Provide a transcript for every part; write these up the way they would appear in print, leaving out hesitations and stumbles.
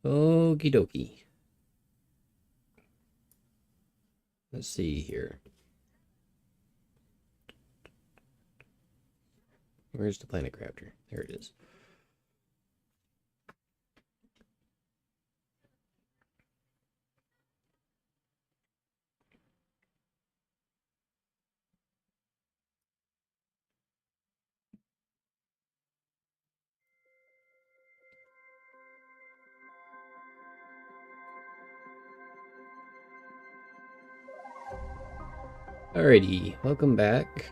Okie dokie. Let's see here. Where's the planet crafter? There it is. Alrighty, welcome back.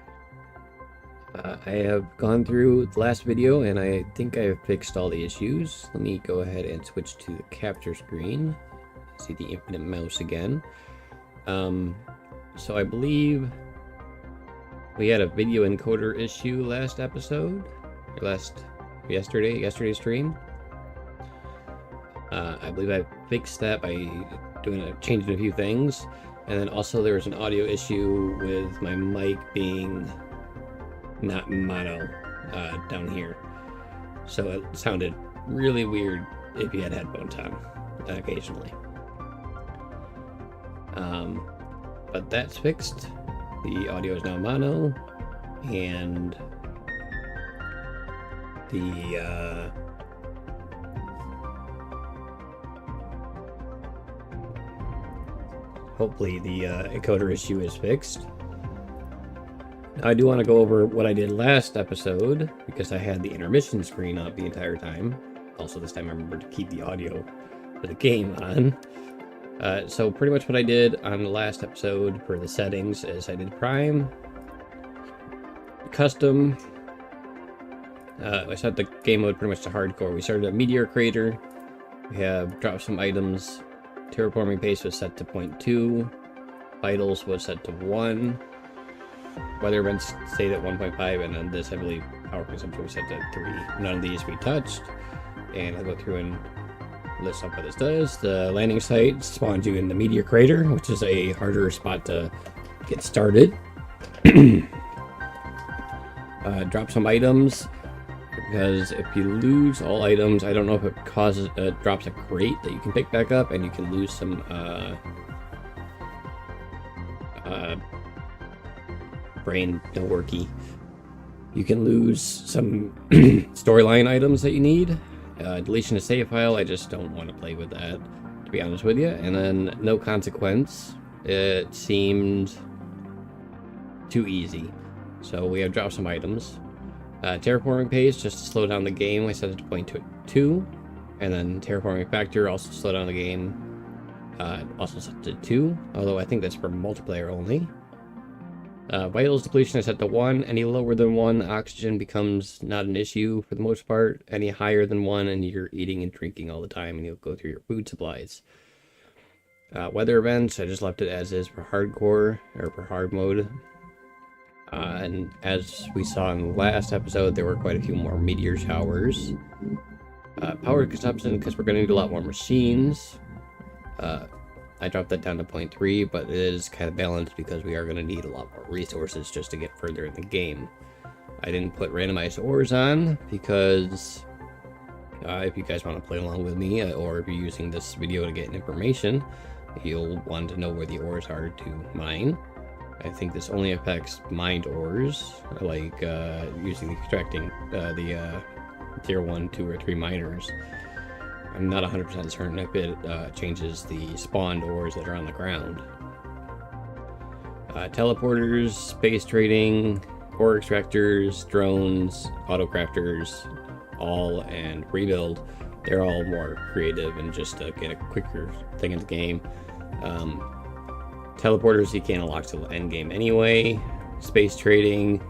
I have gone through the last video and I think I have fixed all the issues. Let me go ahead and switch to the capture screen. See the infinite mouse again. So I believe we had a video encoder issue last episode, or yesterday's stream. I believe I fixed that by changing a few things. And then also there was an audio issue with my mic being not mono down here. So it sounded really weird if you had headphones on occasionally. But that's fixed. The audio is now mono, and the hopefully the encoder issue is fixed. Now, I do want to go over what I did last episode, because I had the intermission screen up the entire time. Also, this time I remembered to keep the audio for the game on. So pretty much what I did on the last episode for the settings is I did Prime, Custom. I set the game mode pretty much to Hardcore. We started a Meteor Crater. We have dropped some items. Terraforming pace was set to 0.2. Vitals was set to 1. Weather events stayed at 1.5, and then this heavily power consumption was set to 3. None of these we touched. And I'll go through and list up what this does. The landing site spawns you in the Meteor Crater, which is a harder spot to get started. Drop some items, because if you lose all items, I don't know if it drops a crate that you can pick back up, and you can lose some brain no worky. You can lose some storyline items that you need. Deletion of save file, I just don't want to play with that, to be honest with you. And then no consequence. It seemed too easy. So we have dropped some items. Terraforming pace, just to slow down the game, I set it to 0.2. And then terraforming factor, also slow down the game, also set to 2. Although I think that's for multiplayer only. Vitals depletion is set to 1. Any lower than 1, oxygen becomes not an issue for the most part. Any higher than 1, and you're eating and drinking all the time, and you'll go through your food supplies. Weather events, I just left it as is for hardcore, or for hard mode. And as we saw in the last episode, there were quite a few more meteor showers. Power consumption, because we're going to need a lot more machines. I dropped that down to 0.3, but it is kind of balanced because we are going to need a lot more resources just to get further in the game. I didn't put randomized ores on because if you guys want to play along with me, or if you're using this video to get information, you'll want to know where the ores are to mine. I think this only affects mined ores, like using extracting the tier 1, 2, or 3 miners. I'm not 100% certain if it changes the spawned ores that are on the ground. Teleporters, space trading, ore extractors, drones, autocrafters, and rebuild. They're all more creative and just to get a quicker thing in the game. Teleporters you can't unlock till the end game anyway. Space trading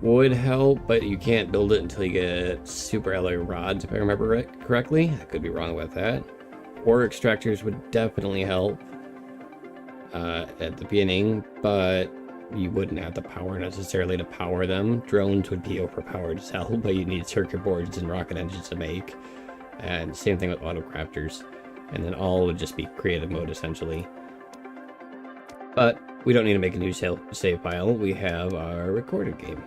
would help, but you can't build it until you get super alloy rods, if I remember correctly. I could be wrong with that. Ore extractors would definitely help at the beginning, but you wouldn't have the power necessarily to power them. Drones would be overpowered as hell, but you need circuit boards and rocket engines to make. And same thing with autocrafters. And then all would just be creative mode essentially. But we don't need to make a new save file. We have our recorded game.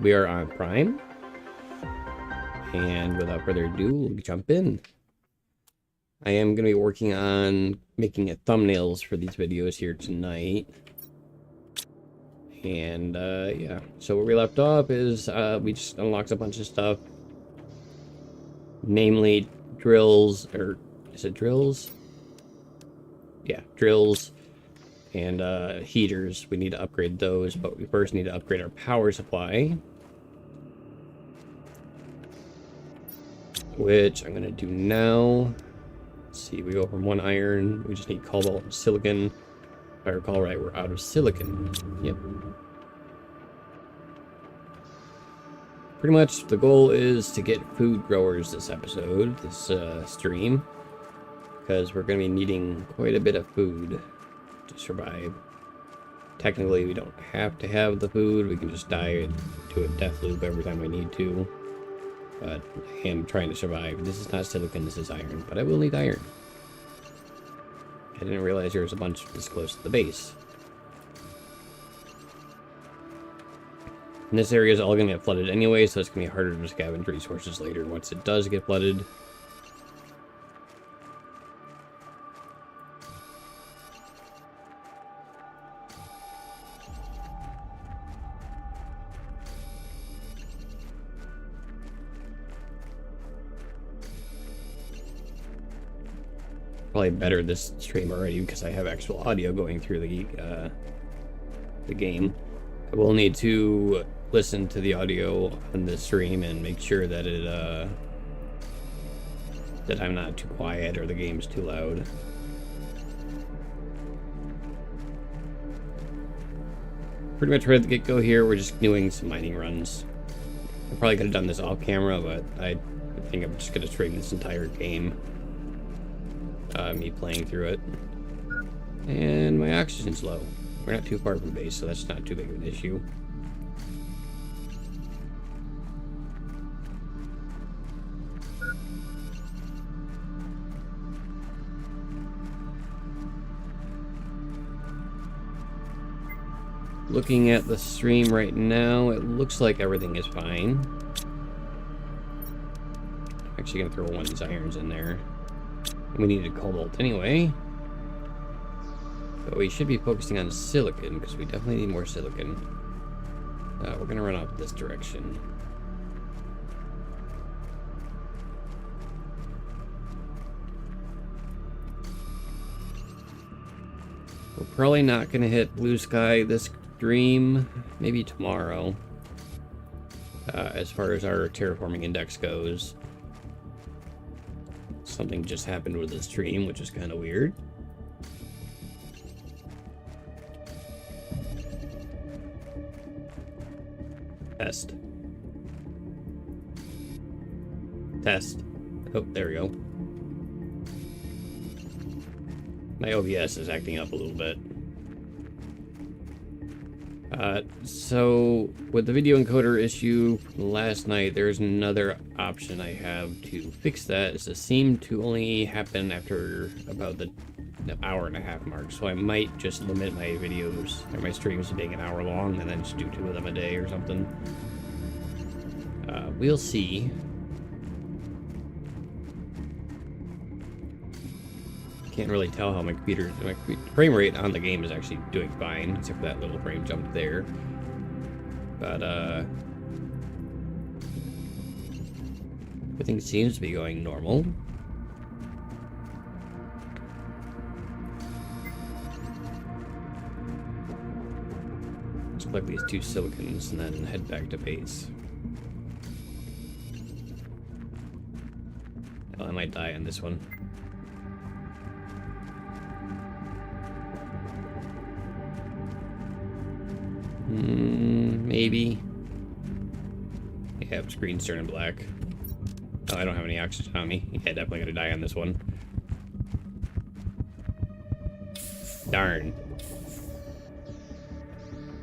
We are on Prime, And without further ado, we'll jump in. I am going to be working on making thumbnails for these videos here tonight. And yeah, so where we left off is we just unlocked a bunch of stuff. Namely drills, or is it drills? Yeah, drills and heaters. We need to upgrade those, but we first need to upgrade our power supply. Which I'm going to do now. Let's see, we go from 1 iron, we just need cobalt and silicon. If I recall right, we're out of silicon. Yep. Pretty much the goal is to get food growers this episode, this stream. Because we're going to be needing quite a bit of food to survive. Technically, we don't have to have the food, we can just die and do a death loop every time we need to. But I am trying to survive. This is not silicon, this is iron. But I will need iron. I didn't realize there was a bunch this close to the base. And this area is all going to get flooded anyway, so it's going to be harder to scavenge resources later once it does get flooded. Probably better this stream already because I have actual audio going through the game. I will need to listen to the audio on this stream and make sure that it that I'm not too quiet or the game's too loud. Pretty much right at the get-go here, we're just doing some mining runs. I probably could have done this off camera, but I think I'm just gonna stream this entire game. Me playing through it. And my oxygen's low. We're not too far from base, so that's not too big of an issue. Looking at the stream right now, it looks like everything is fine. I'm actually going to throw one of these irons in there. We needed cobalt anyway. But we should be focusing on silicon, because we definitely need more silicon. We're going to run off this direction. We're probably not going to hit blue sky this stream. Maybe tomorrow. As far as our terraforming index goes. Something just happened with the stream, which is kind of weird. Test. Test. Oh, there we go. My OBS is acting up a little bit. So, with the video encoder issue last night, there's another option I have to fix that. It seemed to only happen after about the hour-and-a-half mark, so I might just limit my videos, or my streams to being an hour long, and then just do 2 of them a day or something. We'll see. Can't really tell how my frame rate on the game is actually doing fine, except for that little frame jump there. But everything seems to be going normal. Let's collect these 2 silicons and then head back to base. Oh, I might die on this one. Maybe. Yeah, the screen's turning black. Oh, I don't have any oxygen on me. Yeah, definitely gonna die on this one. Darn.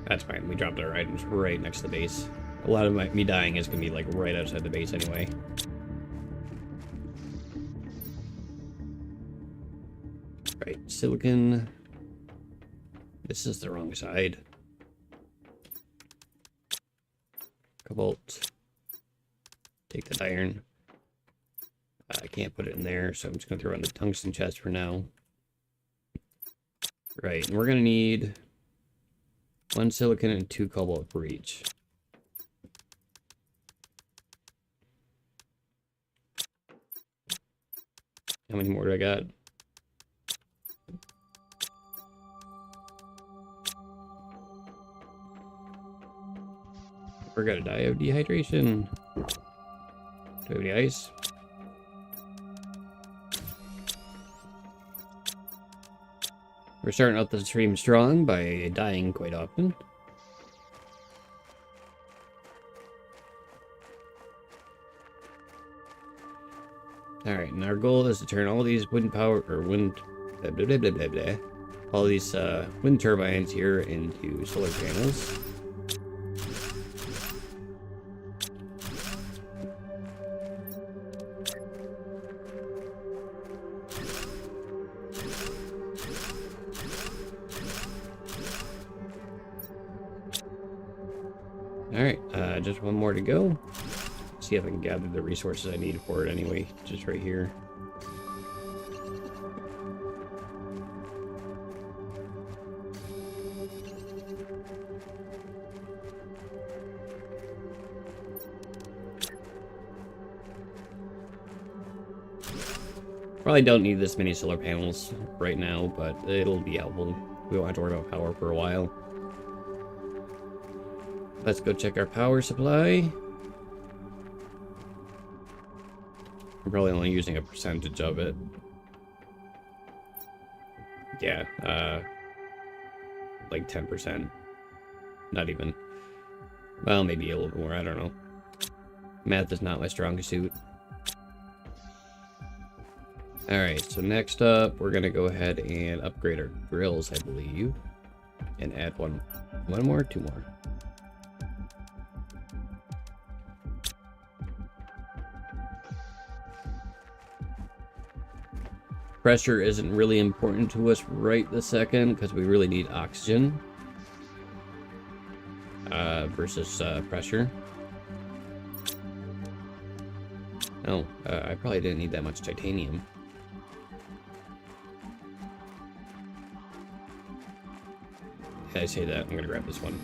That's fine. We dropped our items right next to the base. A lot of me dying is gonna be like right outside the base anyway. Right, silicon. This is the wrong side. Cobalt. take that iron. I can't put it in there, so I'm just going to throw it in the tungsten chest for now. Right, and we're going to need 1 silicon and 2 cobalt for each. How many more do I got? We're gonna die of dehydration. Do we have any ice? We're starting out the stream strong by dying quite often. Alright, and our goal is to turn all these wind power, or wind, blah, blah, blah, blah, blah, blah, all these wind turbines here into solar panels. Alright, just one more to go. See if I can gather the resources I need for it anyway, just right here. Probably don't need this many solar panels right now, but it'll be helpful. We won't have to worry about power for a while. Let's go check our power supply. I'm probably only using a percentage of it. Yeah, like 10%. Not even. Well, maybe a little more, I don't know. Math is not my strongest suit. Alright, so next up, we're gonna go ahead and upgrade our drills, I believe. And add one more, 2 more. Pressure isn't really important to us right this second because we really need oxygen versus pressure. Oh, I probably didn't need that much titanium. Yeah, I say that. I'm gonna grab this one.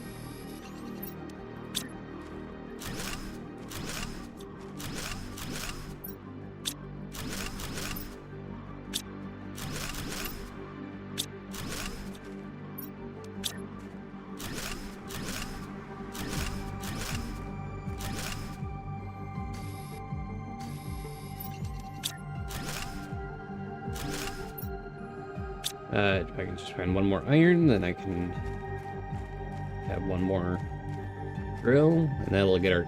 If I can just find one more iron, then I can have one more drill, and that'll get our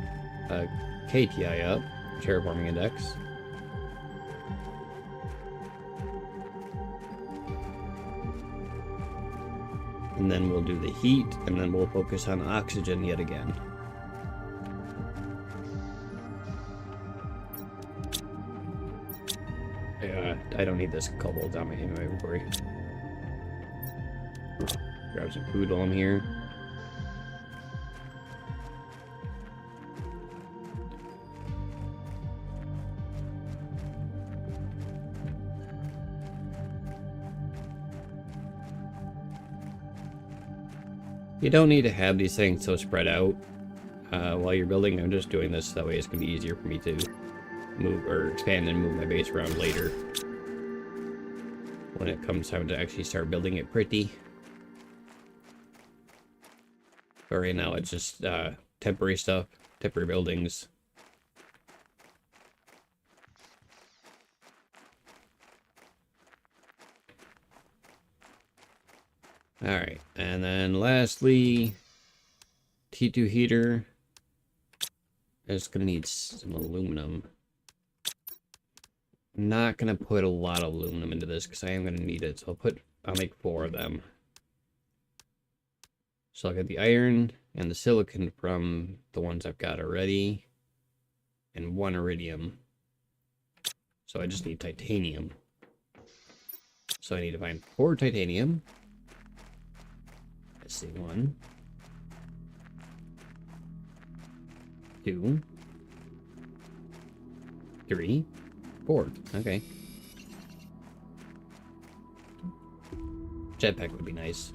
KTI up, terraforming index. And then we'll do the heat, and then we'll focus on oxygen yet again. I don't need this cobalt on my inventory. Grab some food while I'm here. You don't need to have these things so spread out while you're building. I'm just doing this that way it's going to be easier for me to move or expand and move my base around later when it comes time to actually start building it pretty. But right now it's just temporary stuff, temporary buildings. Alright, and then lastly, T2 heater. It's gonna need some aluminum. I'm not gonna put a lot of aluminum into this because I am gonna need it, so I'll make 4 of them. So I'll get the iron and the silicon from the ones I've got already, and 1 iridium. So I just need titanium. So I need to find 4 titanium. Let's see, 1, 2, 3, 4. Okay. Jetpack would be nice.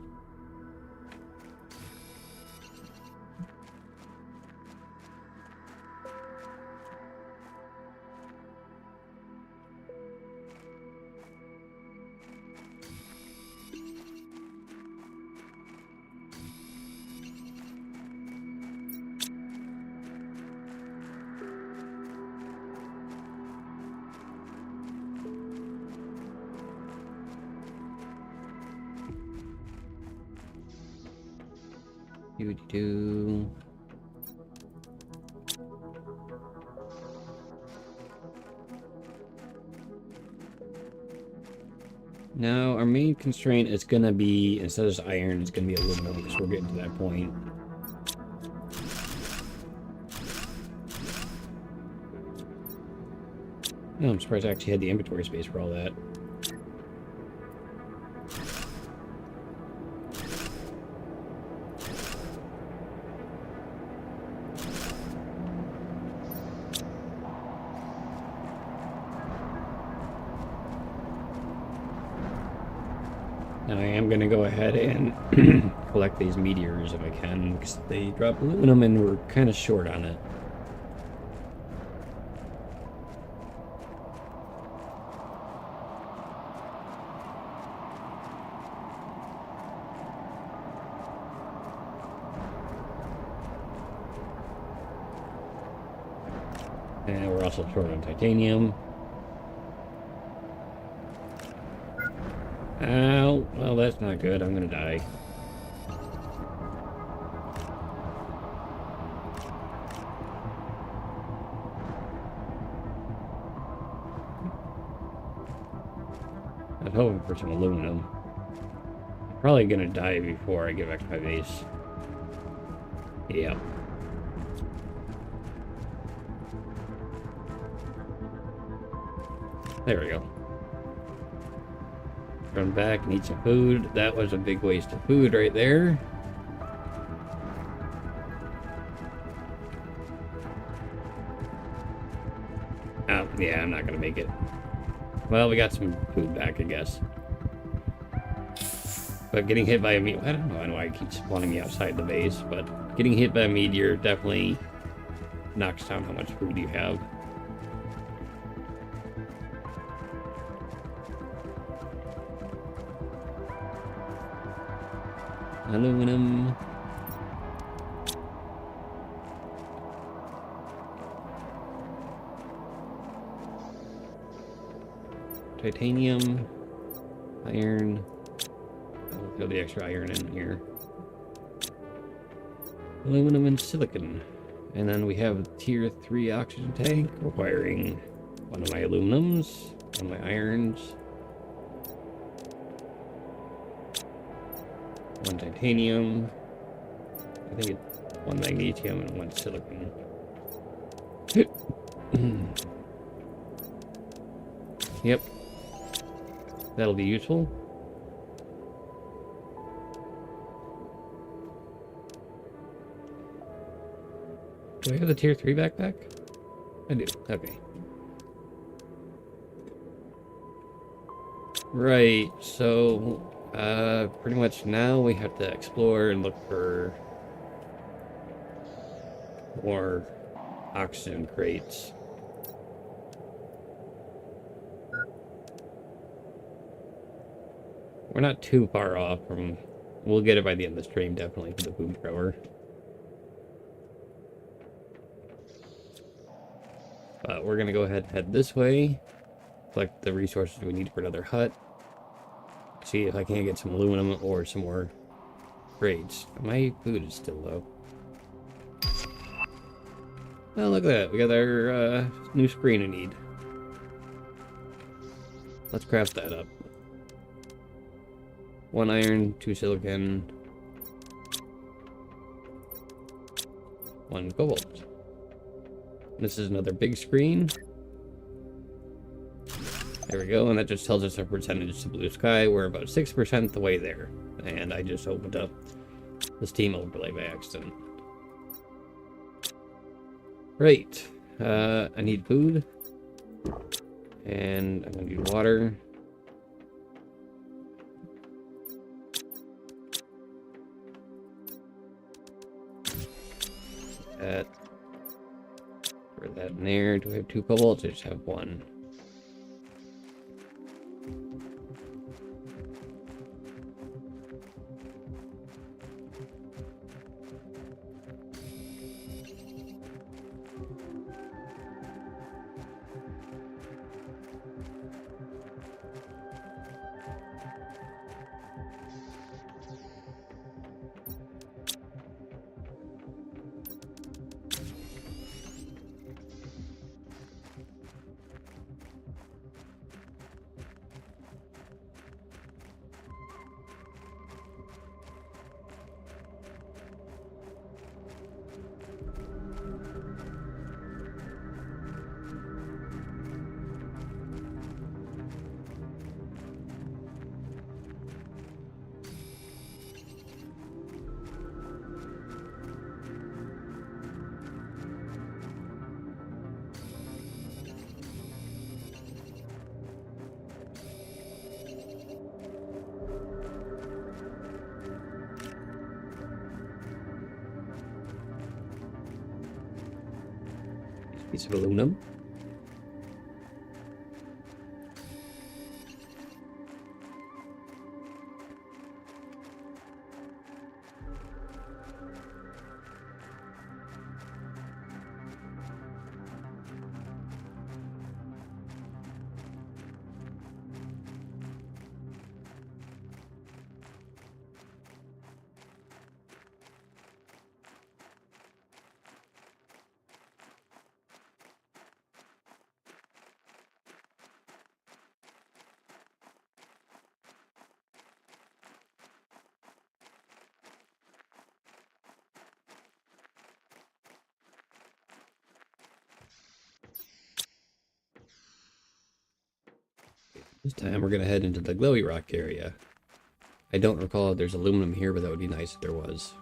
Do. Now, our main constraint is going to be, instead of just iron, it's going to be aluminum, because we're getting to that point. No, I'm surprised I actually had the inventory space for all that. Now I am going to go ahead and collect these meteors if I can, because they drop aluminum and we're kind of short on it. And we're also short on titanium. Ow, well that's not good, I'm gonna die. I was hoping for some aluminum. Probably gonna die before I get back to my base. Yep. There we go. Run back and eat some food. That was a big waste of food right there. Oh, yeah, I'm not gonna make it. Well, we got some food back, I guess. But getting hit by a meteor, I don't know why it keeps spawning me outside the base, but getting hit by a meteor definitely knocks down how much food you have. Aluminum. Titanium. Iron. I'll throw the extra iron in here. Aluminum and silicon. And then we have a tier 3 oxygen tank requiring one of my aluminums, one of my irons, one titanium, I think it's one magnesium and one silicon. Yep. That'll be useful. Do I have the tier 3 backpack? I do. Okay. Right, so pretty much now we have to explore and look for more oxygen crates. We're not too far off from... We'll get it by the end of the stream, definitely, for the food thrower. But we're going to go ahead and head this way. Collect the resources we need for another hut. See if I can't get some aluminum or some more crates. My food is still low. Oh, look at that. We got our new screen we need. Let's craft that up. 1 iron, 2 silicon, 1 cobalt. This is another big screen. There we go, and that just tells us our percentage to blue sky. We're about 6% the way there. And I just opened up the Steam overlay by accident. Right. I need food. And I'm gonna need water. That. For that in there. Do I have 2 cobalts? I just have 1. Piece of aluminum. This time we're gonna head into the glowy rock area. I don't recall if there's aluminum here, but that would be nice if there was.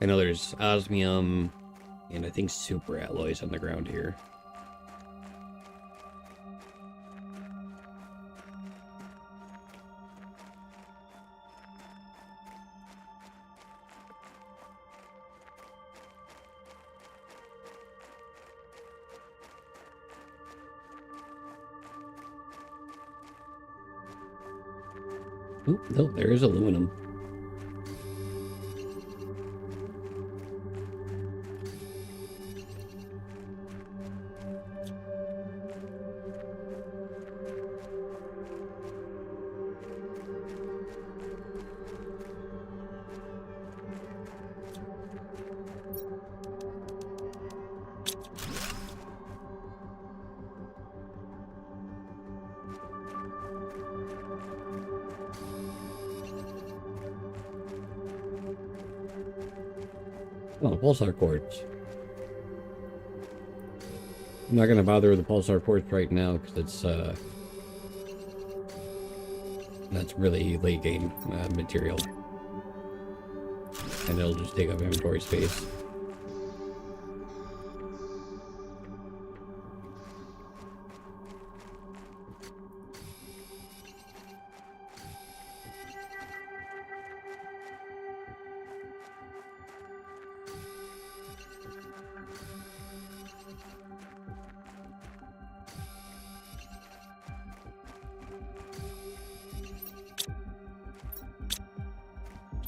I know there's osmium and I think super alloys on the ground here. Oh, no, there is aluminum. Oh, pulsar quartz. I'm not gonna bother with the pulsar quartz right now because it's that's really late game material, and it'll just take up inventory space.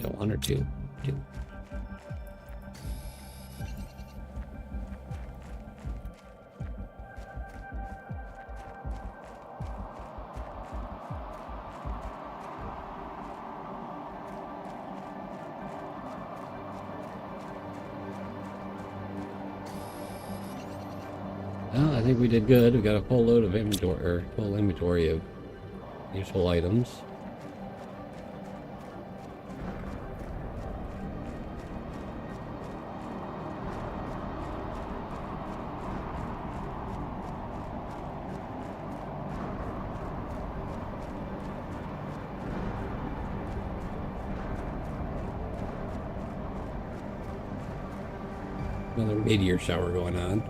So 1 or 2? 2. Well, I think we did good. We got a full load of inventory, or full inventory of useful items. Another meteor shower going on.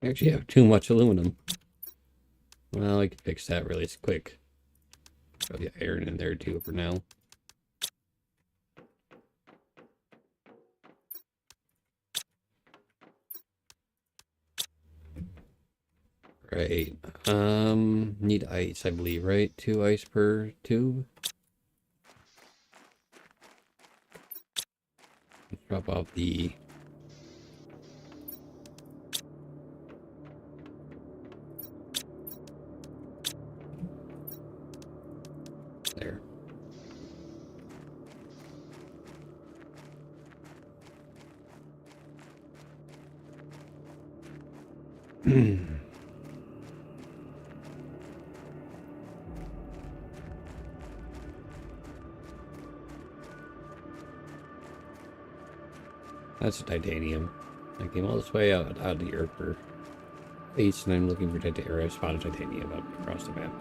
I actually have too much aluminum. Well, I can fix that really quick. Throw the iron in there too for now. Right. Need ice, I believe, right? 2 ice per tube. Drop off the... There. That's titanium. I came all this way out of the earth for base, and I'm looking for titanium. I spotted titanium up across the map.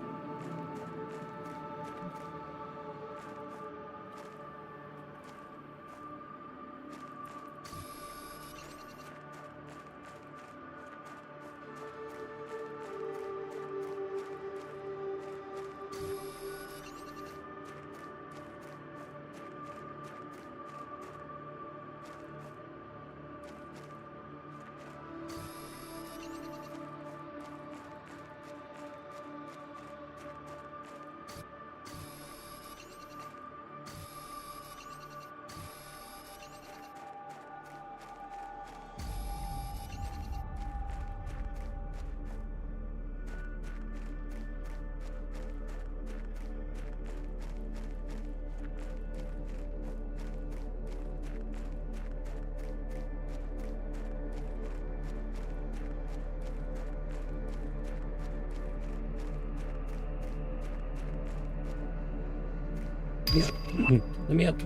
Yeah. Let me up.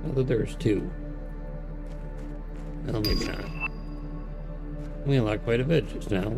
Although there's 2. Well, maybe not. We unlocked quite a bit just now.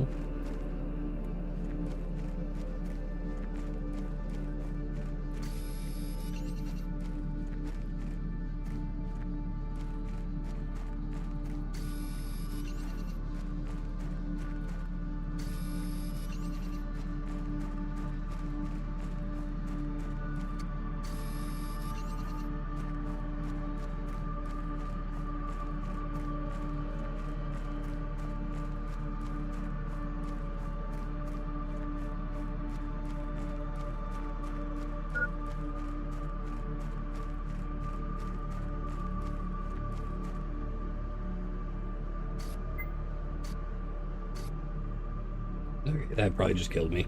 Okay, that probably just killed me.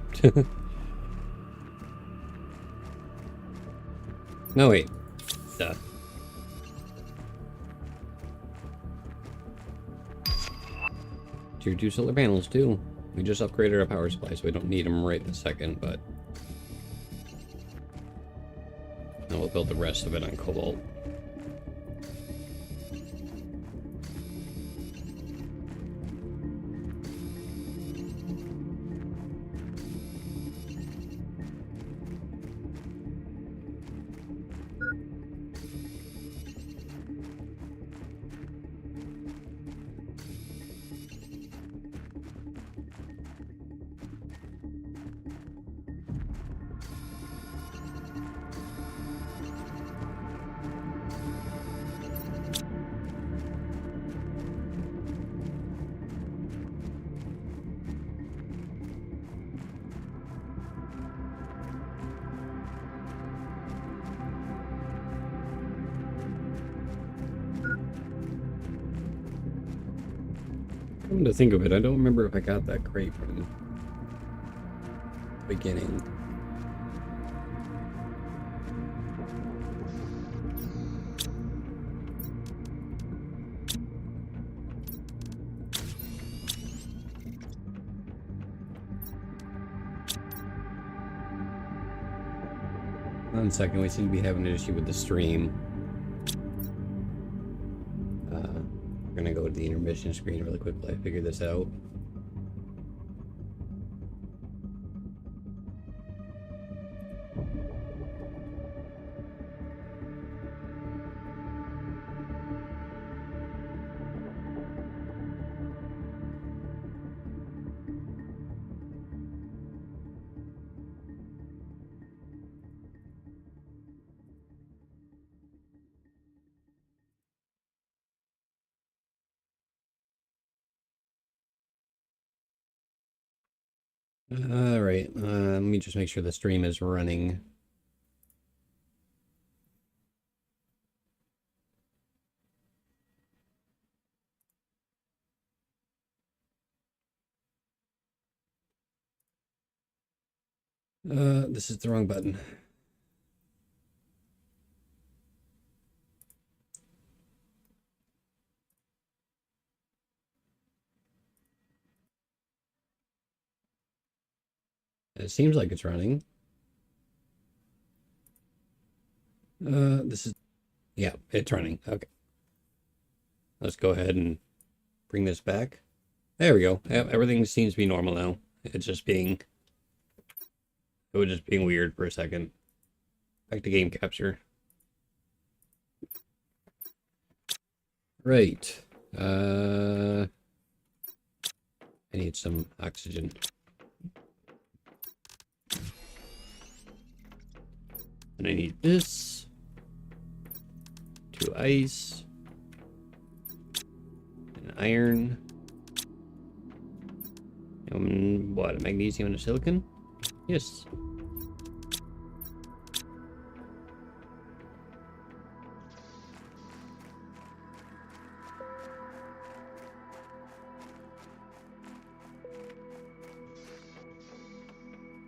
No, wait. Duh. Tier 2 solar panels, too. We just upgraded our power supply, so we don't need them right this second, but... Now we'll build the rest of it on cobalt. Come to think of it, I don't remember if I got that crate from the beginning. One second, we seem to be having an issue with the stream. We're gonna go to the intermission screen really quickly. I figured this out. All right, let me just make sure the stream is running. This is the wrong button. It seems like it's running. This is, yeah, it's running. Okay. Let's go ahead and bring this back. There we go. Everything seems to be normal now. It was just being weird for a second. Back to game capture. Right. I need some oxygen. And I need this. 2 ice. An iron. And what? A magnesium and a silicon? Yes.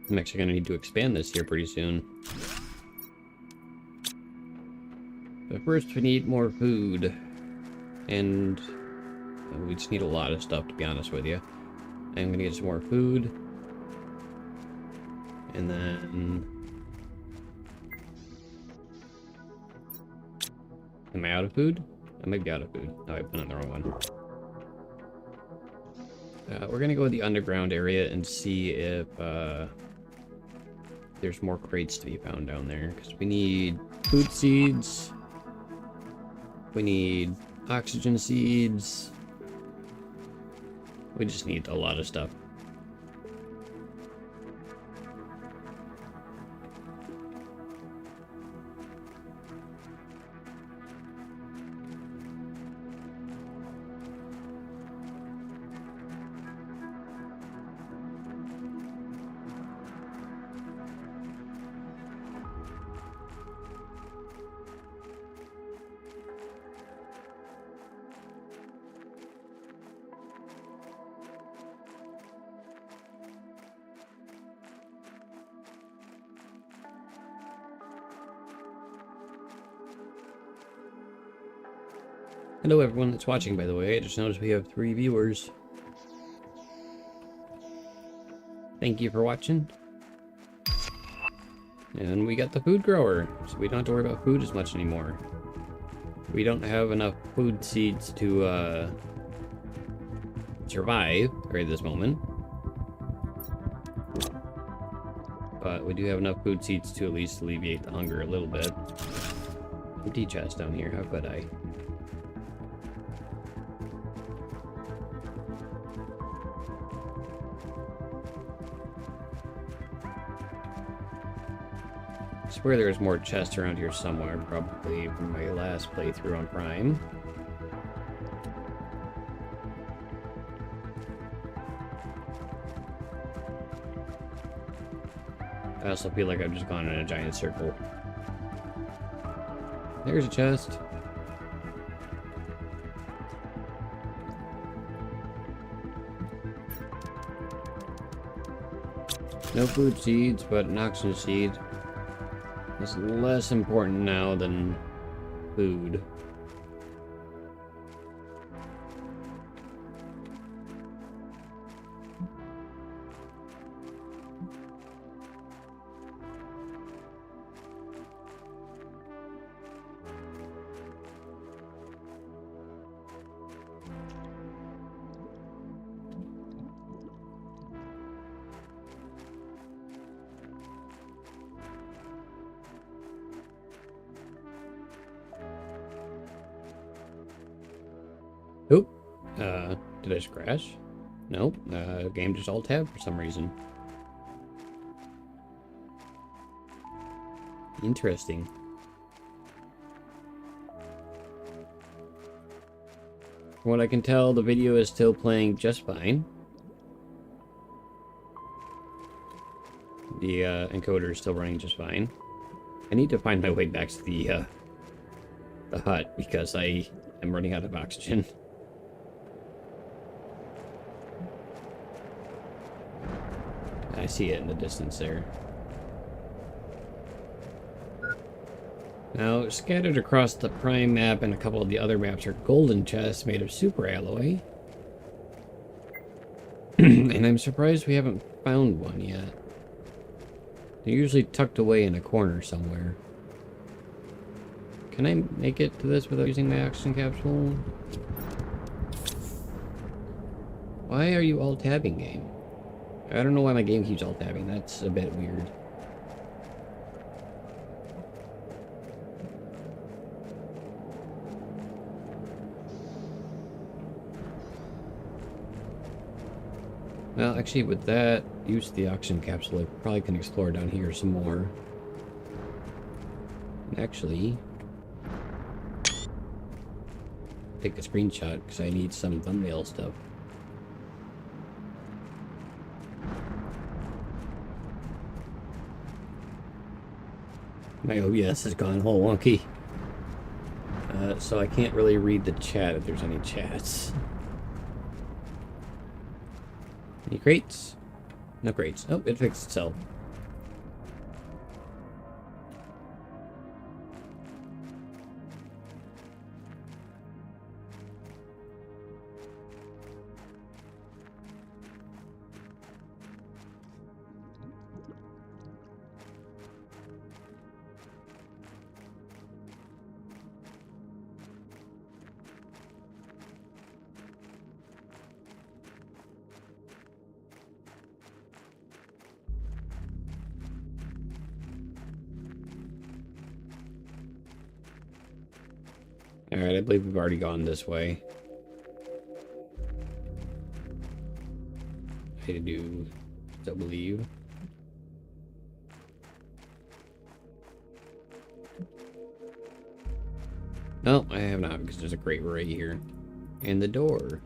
I'm actually going to need to expand this here pretty soon. But first we need more food. And we just need a lot of stuff, to be honest with you. I'm going to get some more food. And then... Am I out of food? I might be out of food. Oh, I put on the wrong one. We're going to go to the underground area and see if there's more crates to be found down there. Because we need food seeds. We need oxygen seeds. We just need a lot of stuff. Hello everyone that's watching, by the way. I just noticed we have 3 viewers. Thank you for watching. And we got the food grower, so we don't have to worry about food as much anymore. We don't have enough food seeds to survive right at this moment. But we do have enough food seeds to at least alleviate the hunger a little bit. Empty chest down here, how could I? I swear there's more chests around here somewhere, probably from my last playthrough on Prime. I also feel like I've just gone in a giant circle. There's a chest. No food seeds, but an oxygen seed. It's less important now than food. Oop. Did I just crash? Nope. Game just alt-tabbed for some reason. Interesting. From what I can tell, the video is still playing just fine. the encoder is still running just fine. I need to find my way back to the hut because I am running out of oxygen. I see it in the distance there. Now, scattered across the prime map and a couple of the other maps are golden chests made of super alloy. And I'm surprised we haven't found one yet. They're usually tucked away in a corner somewhere. Can I make it to this without using my oxygen capsule? Why are you alt-tabbing, game? I don't know why my game keeps alt-tabbing. That's a bit weird. Well, actually, with that use of the oxygen capsule, I probably can explore down here some more. And actually, take a screenshot because I need some thumbnail stuff. My OBS has gone whole wonky. So I can't really read the chat if there's any chats. Any crates? No crates. Oh, it fixed itself. Alright, I believe we've already gone this way. I do still believe. No, I have not, because there's a crate right here. And the door.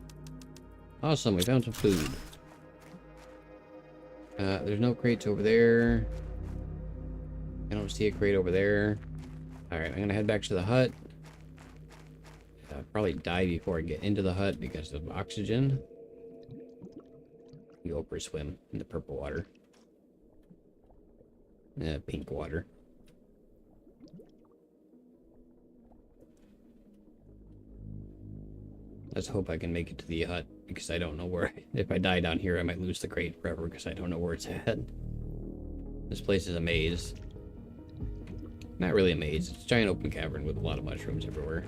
Awesome, we found some food. There's no crates over there. I don't see a crate over there. Alright, I'm gonna head back to the hut. Probably die before I get into the hut because of oxygen. You go for a swim in the purple water. Pink water. Let's hope I can make it to the hut because I don't know where. If I die down here, I might lose the crate forever because I don't know where it's at. This place is a maze. Not really a maze. It's a giant open cavern with a lot of mushrooms everywhere.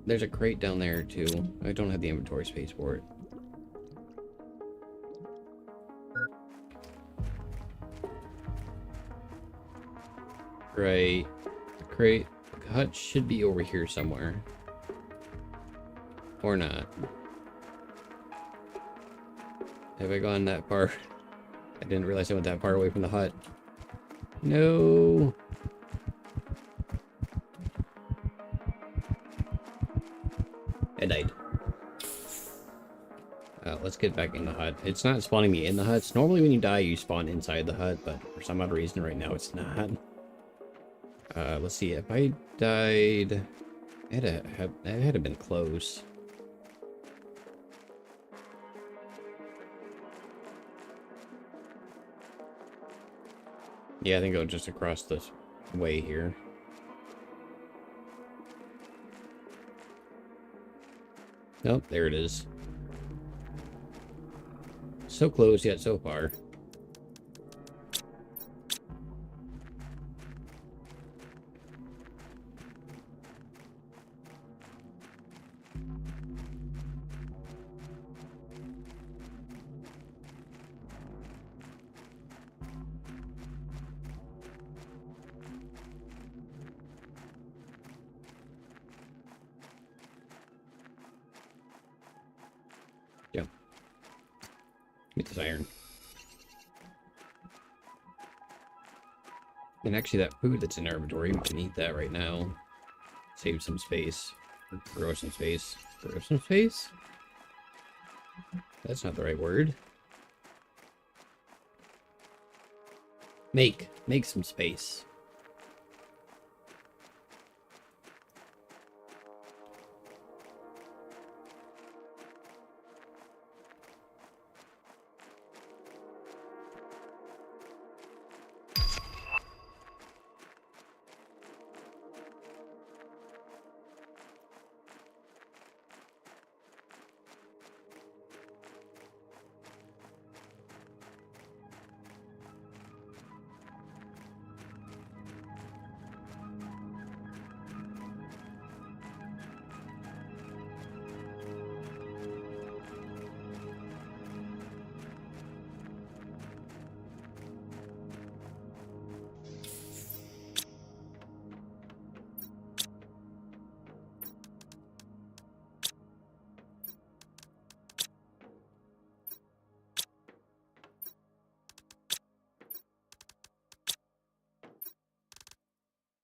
There's a crate down there too. I don't have the inventory space for it. Right. The crate. The hut should be over here somewhere. Or not. Have I gone that far? I didn't realize I went that far away from the hut. No. I died. Let's get back in the hut. It's not spawning me in the huts. Normally when you die, you spawn inside the hut, but for some odd reason right now it's not. Let's see. If I died... It had to have been close. Yeah, I think I'll just across this way here. Nope, there it is. So close yet so far. Yep. Get this iron. And actually that food that's in our inventory, we can eat that right now. Save some space. Or grow some space. Grow some space? That's not the right word. Make some space.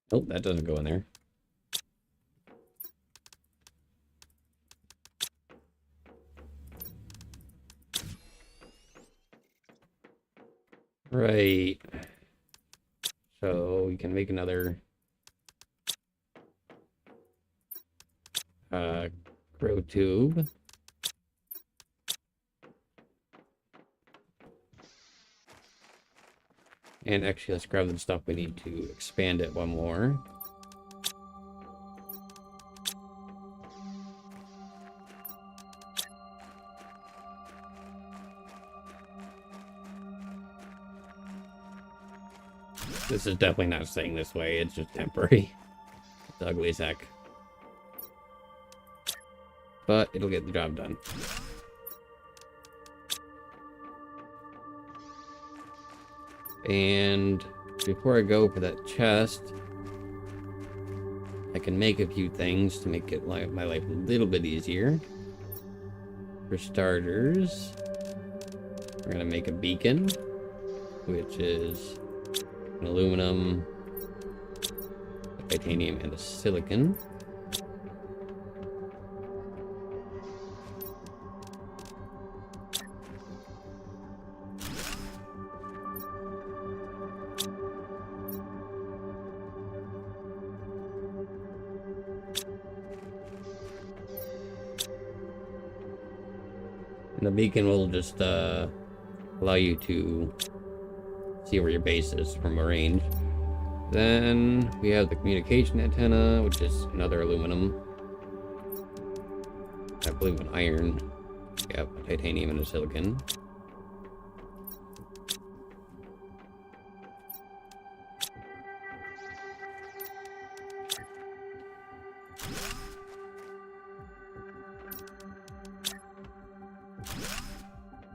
Oh, that doesn't go in there. Right. So we can make another grow tube. And actually, let's grab the stuff we need to expand it one more. This is definitely not staying this way. It's just temporary. It's ugly as heck. But it'll get the job done. And before I go for that chest, I can make a few things to make it my life a little bit easier. For starters, we're going to make a beacon, which is an aluminum, a titanium, and a silicon. And the beacon will just allow you to see where your base is from a range. Then we have the communication antenna, which is another aluminum. I believe an iron. Yep, a titanium and a silicon.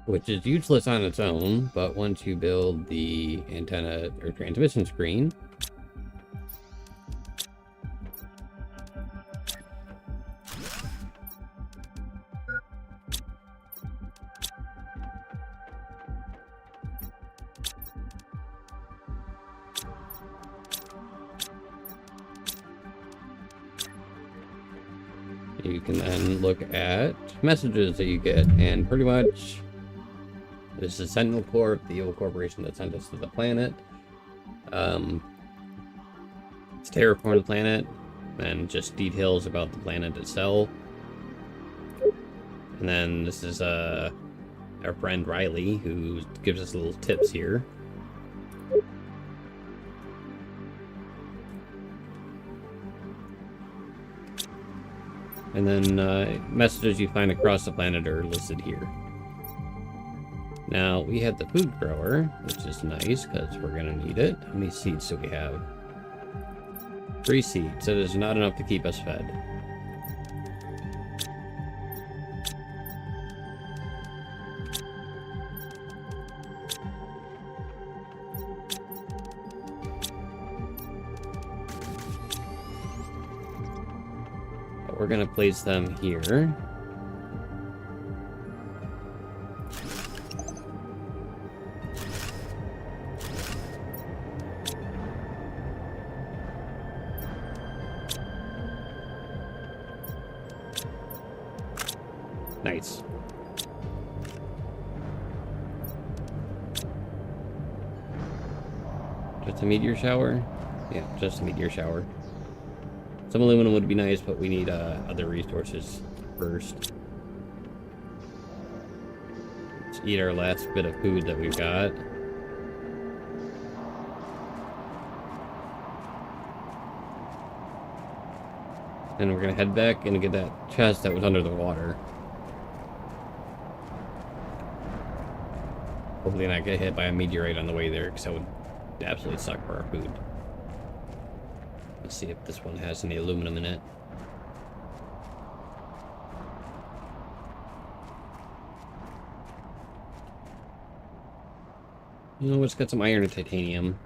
Which is useless on its own, but once you build the antenna or transmission screen, you can then look at messages that you get, and pretty much this is Sentinel Corp, the evil corporation that sent us to the planet. It's terraformed the planet, and just details about the planet itself. And then this is our friend Riley, who gives us little tips here. And then messages you find across the planet are listed here. Now, we have the food grower, which is nice, because we're going to need it. How many seeds do we have? 3 seeds, so there's not enough to keep us fed. But we're going to place them here. Nice. a meteor shower? Yeah, just a meteor shower. Some aluminum would be nice, but we need other resources first. Let's eat our last bit of food that we've got. And we're gonna head back and get that chest that was under the water. Hopefully not get hit by a meteorite on the way there, because that would absolutely suck for our food. Let's see if this one has any aluminum in it. You know, it's got some iron and titanium.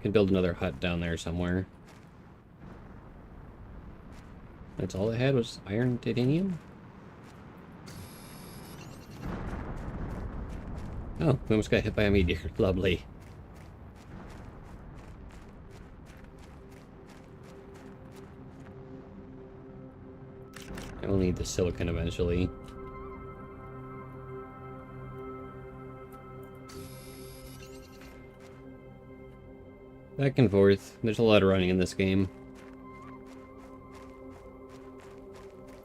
Can build another hut down there somewhere. That's all it had was iron and titanium? Oh, we almost got hit by a meteor. Lovely. I will need the silicon eventually. Back and forth. There's a lot of running in this game.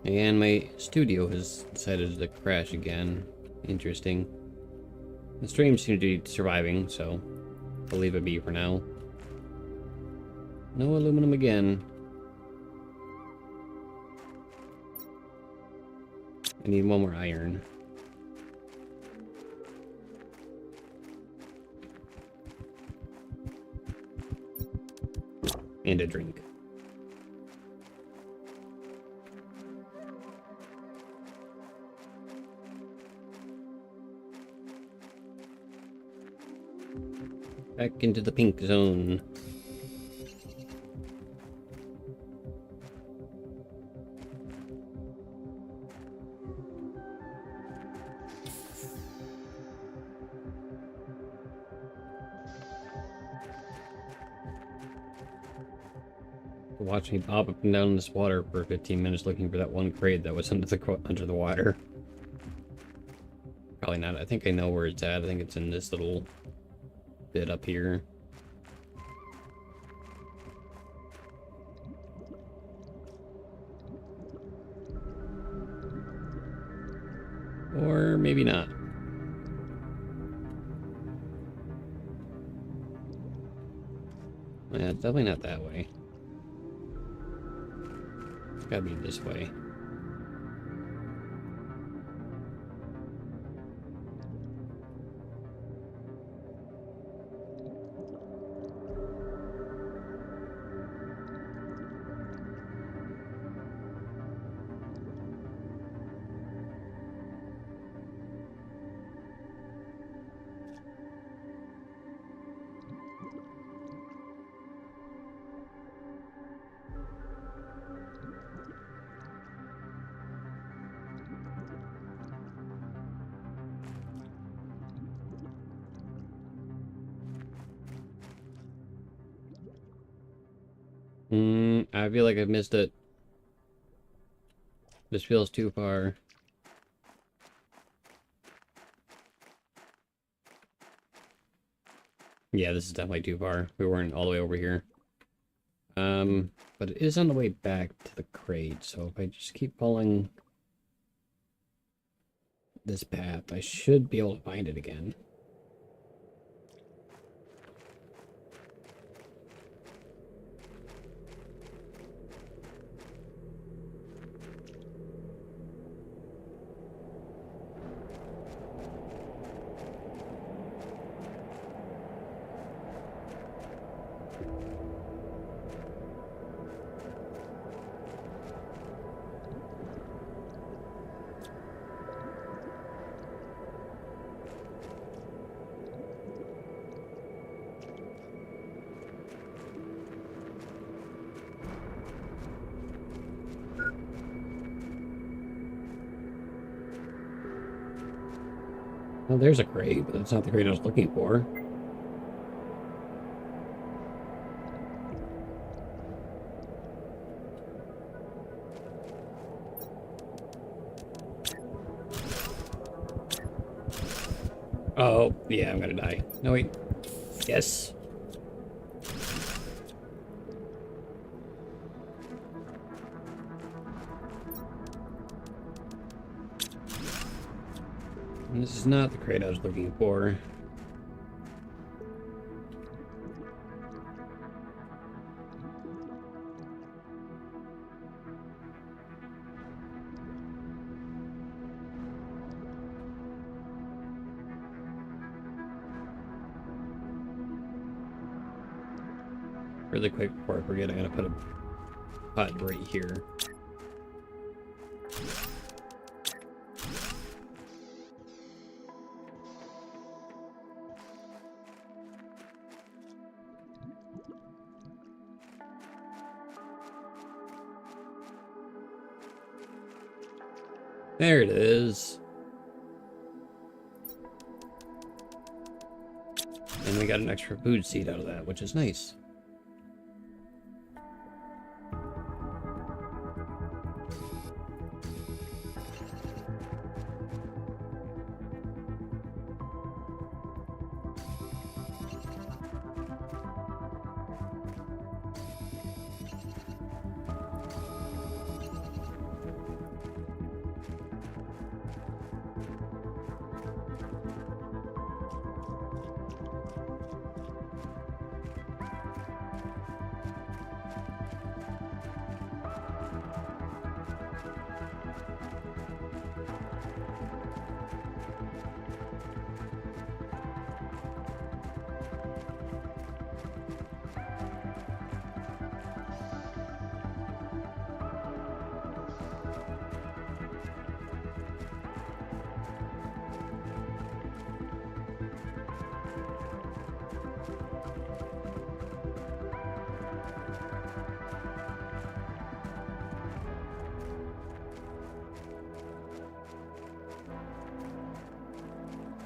And my studio has decided to crash again. Interesting. The stream seems to be surviving, so I'll leave it be for now. No aluminum again. I need one more iron. And a drink. Back into the pink zone. Watch me bob up and down in this water for 15 minutes looking for that one crate that was under the water. Probably not. I think I know where it's at. I think it's in this little bit up here. Or maybe not. Yeah, it's definitely not that way. It's gotta be this way. I feel like I've missed it. This feels too far. Yeah, this is definitely too far. We weren't all the way over here. But it is on the way back to the crate, so if I just keep following this path, I should be able to find it again. Well, there's a crate, but that's not the crate I was looking for. Oh, yeah, I'm gonna die. No, wait. Yes. This is not the crate I was looking for. Really quick before I forget, I'm gonna put a pot right here. There it is. And we got an extra food seed out of that, which is nice.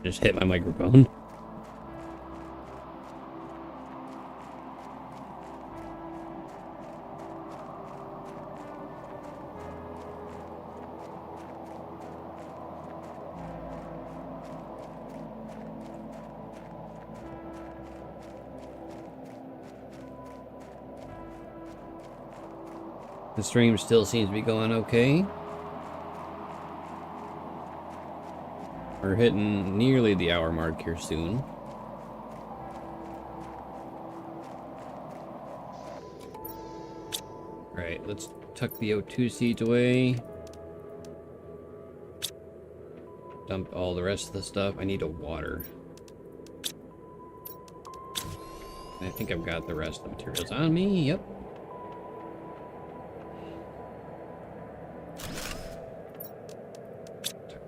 Just hit my microphone. The stream still seems to be going okay. We're hitting nearly the hour mark here soon. Alright, let's tuck the O2 seeds away. Dump all the rest of the stuff. I need a water. I think I've got the rest of the materials on me. Yep.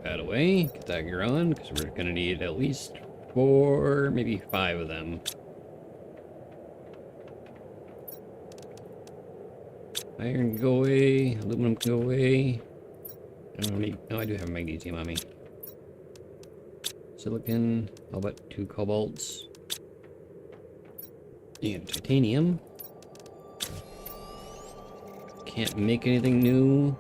That away, get that growing, because we're going to need at least 4, maybe 5 of them. Iron can go away, aluminum can go away. I don't need, no, I do have magnesium on me. Silicon, how about 2 cobalts? And titanium. Can't make anything new.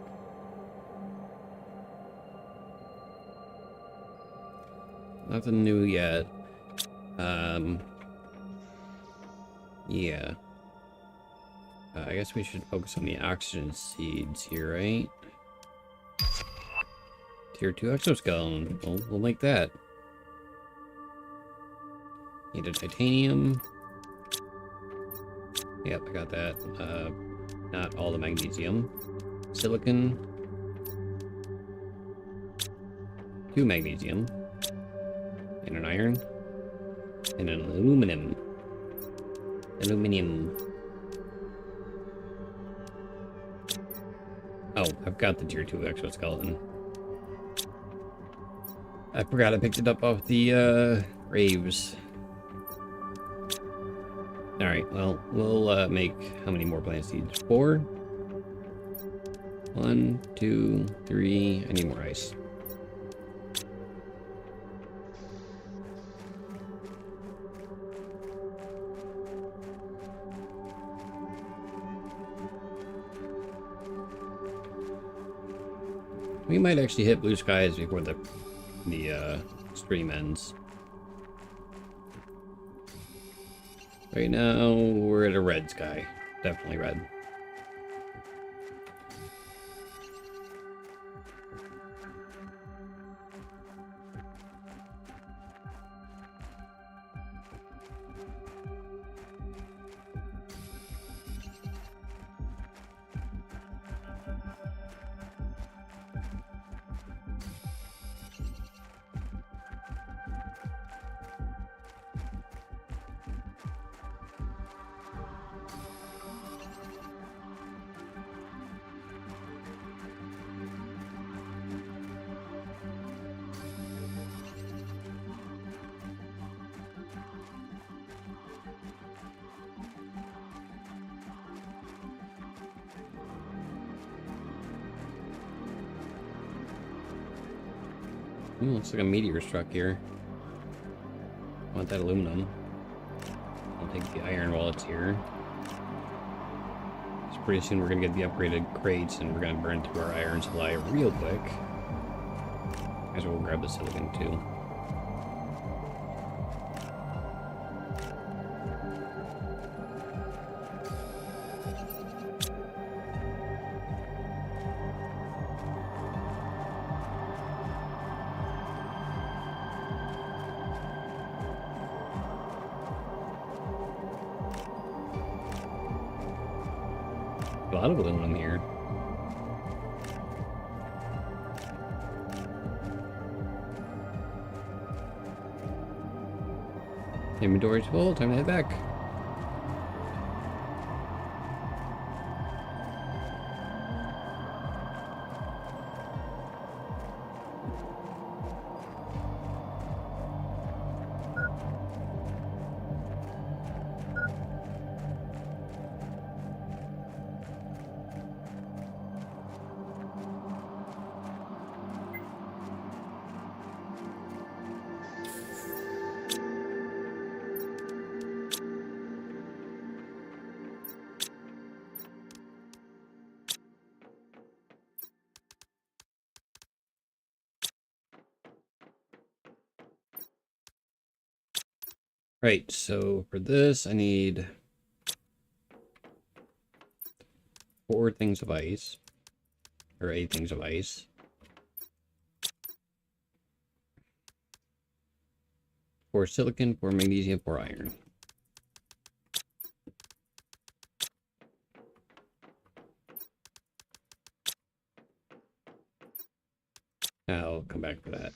Nothing new yet. Yeah. I guess we should focus on the oxygen seeds here, right? Tier 2 exoskeleton. We'll make that. Need a titanium. Yep, I got that. Not all the magnesium. Silicon. 2 magnesium. And an iron. And an aluminum. Aluminium. Oh, I've got the tier 2 exoskeleton. I forgot I picked it up off the raves. Alright, well, we'll make how many more plant seeds? 4? 1, 2, 3. I need more ice. We might actually hit blue skies before the stream ends. Right now, we're at a red sky. Definitely red. Ooh, looks like a meteor struck here. Want that aluminum. I'll take the iron while it's here. So pretty soon we're gonna get the upgraded crates and we're gonna burn through our iron supply real quick. As well, we'll grab the silicon too. A lot of aluminum here. Inventory's full, time to head back. Right, so for this I need 4 things of ice. Or 8 things of ice. 4 silicon, 4 magnesium, 4 iron. I'll come back for that.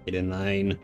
Get in line.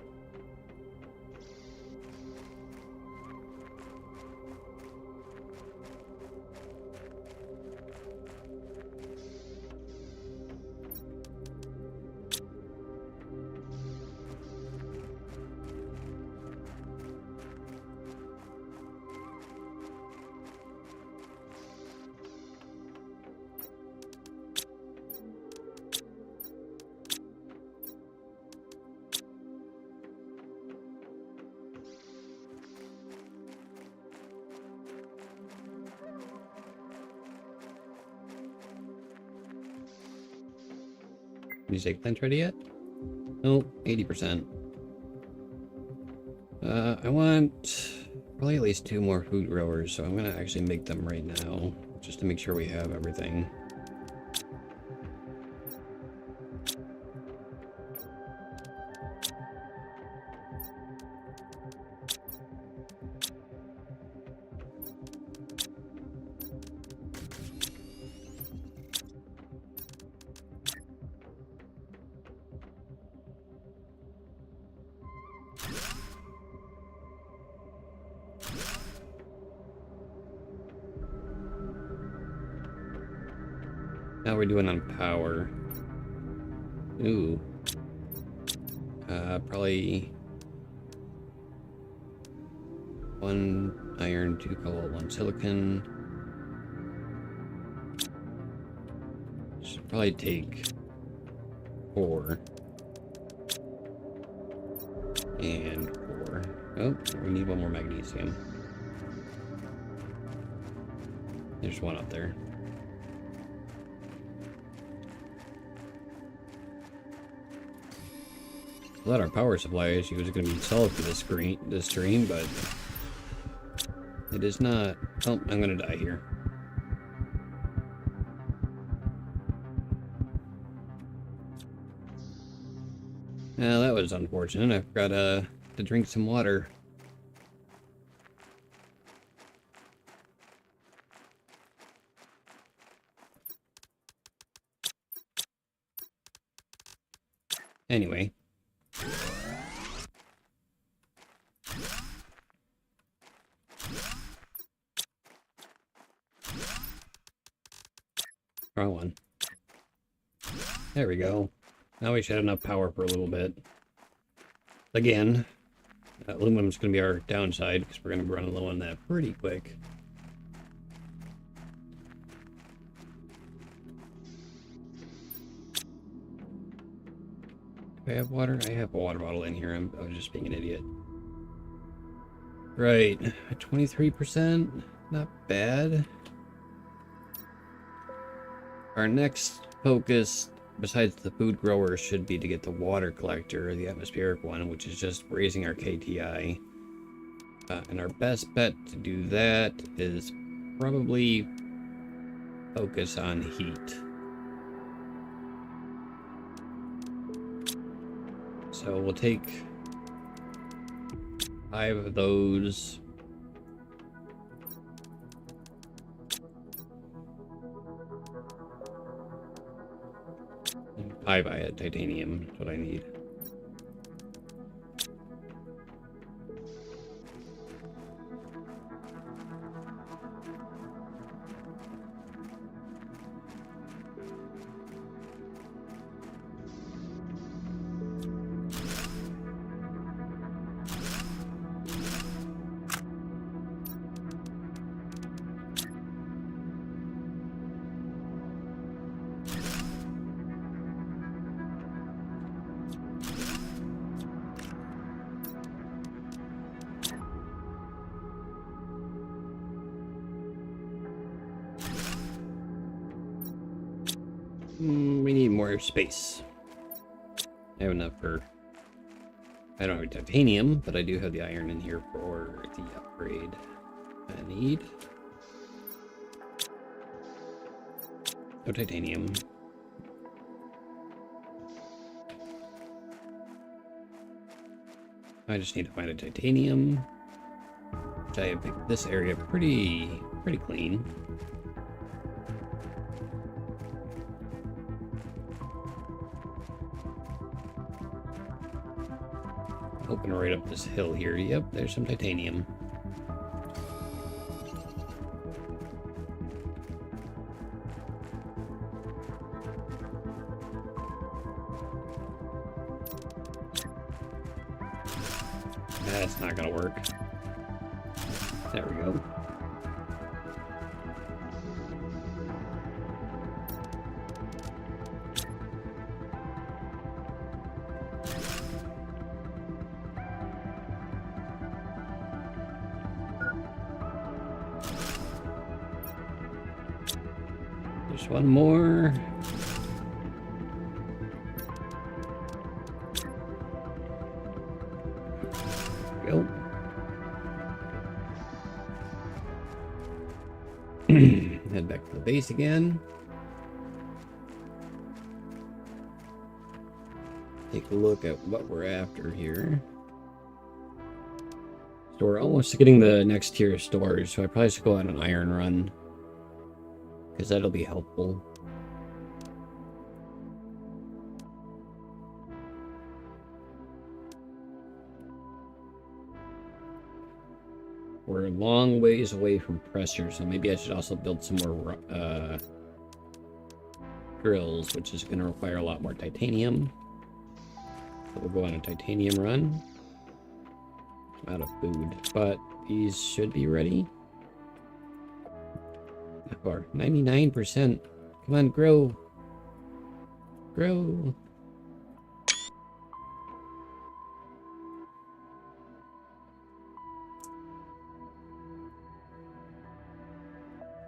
These eggplants ready yet? No, 80%. I want probably at least 2 more food growers, so I'm gonna actually make them right now, just to make sure we have everything. How are we doing on power? Ooh. Probably 1 iron, 2 cobalt, 1 silicon. Should probably take 4. And 4. Oh, we need 1 more magnesium. There's 1 up there. I thought our power supply issue was going to be solved for this stream, but it is not. Oh, I'm going to die here. Well, that was unfortunate. I forgot to drink some water. Anyway. Wrong one. There we go. Now we should have enough power for a little bit. Again, aluminum's going to be our downside because we're going to be running low on that pretty quick. Do I have water? I have a water bottle in here. I was just being an idiot. Right, 23%. Not bad. Our next focus, besides the food grower, should be to get the water collector, the atmospheric one, which is just raising our KTI. And our best bet to do that is probably focus on heat. So we'll take 5 of those. And 5 titanium is what I need. We need more space. I have enough for... I don't have titanium, but I do have the iron in here for the upgrade I need. No titanium. I just need to find a titanium. Which I have picked this area pretty clean. Open right up this hill here. Yep, there's some titanium. That's not gonna work. There we go. There's one more. There we go. Head back to the base again. Take a look at what we're after here. So we're almost getting the next tier of stores, so I probably should go on an iron run, because that'll be helpful. We're a long ways away from pressure, so maybe I should also build some more drills, which is going to require a lot more titanium. So we'll go on a titanium run. I'm out of food, but these should be ready. How far? 99%. Come on, grow. Grow.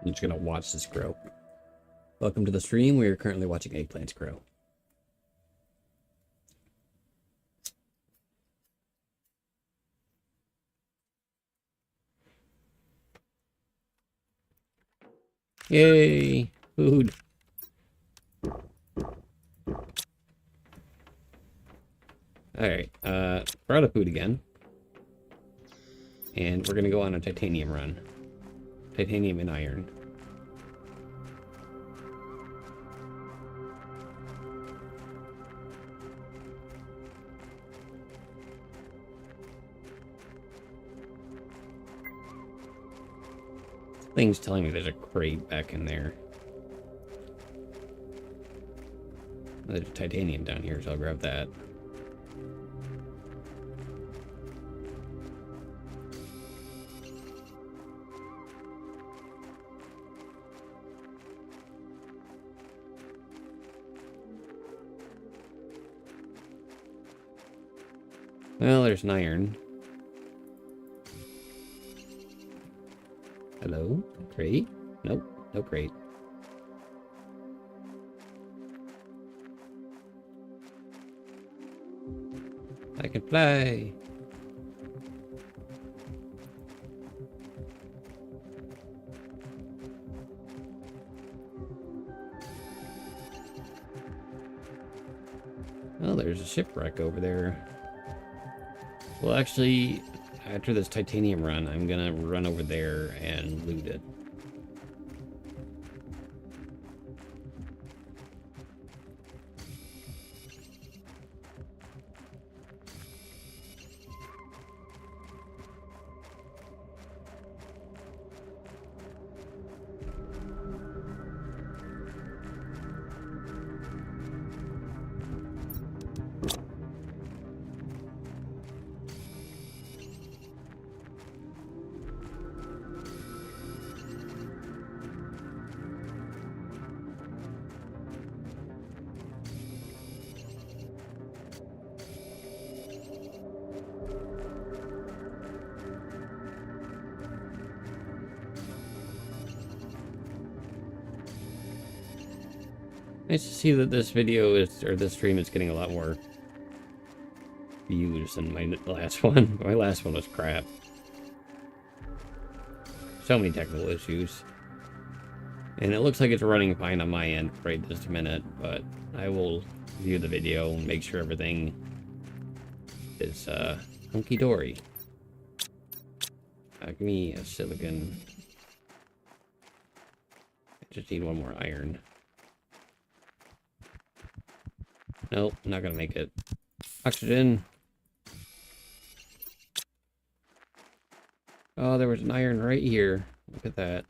I'm just gonna watch this grow. Welcome to the stream. We are currently watching eggplants grow. Yay! Food. Alright, we're out of food again. And we're gonna go on a titanium run. Titanium and iron. Thing's telling me there's a crate back in there. There's titanium down here, so I'll grab that. Well, there's an iron. Hello? Crate? Nope, no crate. I can fly! Well, there's a shipwreck over there. Well, actually, after this titanium run, I'm gonna run over there and loot it. Nice to see that this video is, or this stream is getting a lot more views than my last one. My last one was crap. So many technical issues. And it looks like it's running fine on my end right this minute, but I will view the video and make sure everything is hunky-dory. Give me a silicon. I just need one more iron. Nope, not gonna make it. Oxygen. Oh, there was an iron right here. Look at that.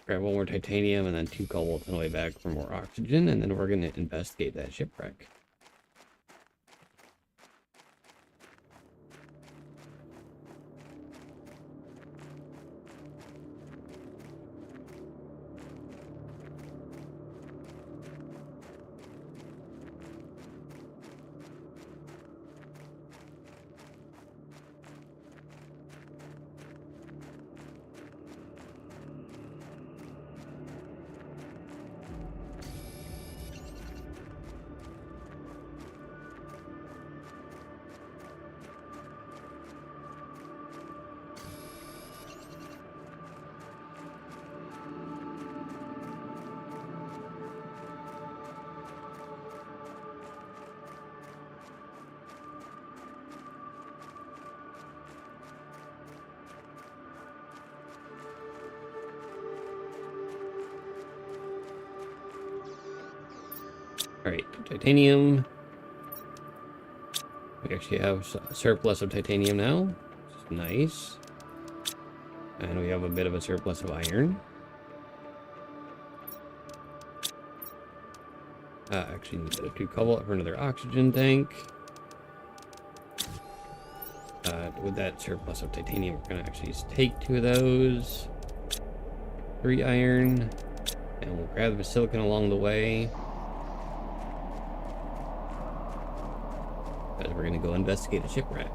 Grab one more titanium and then 2 cobalt on the way back for more oxygen, and then we're gonna investigate that shipwreck. Alright, titanium. We actually have a surplus of titanium now, which is nice. And we have a bit of a surplus of iron. Actually need a 2 cobalt for another oxygen tank. With that surplus of titanium, we're going to actually just take 2 of those. 3 iron. And we'll grab the silicon along the way. Because we're going to go investigate a shipwreck.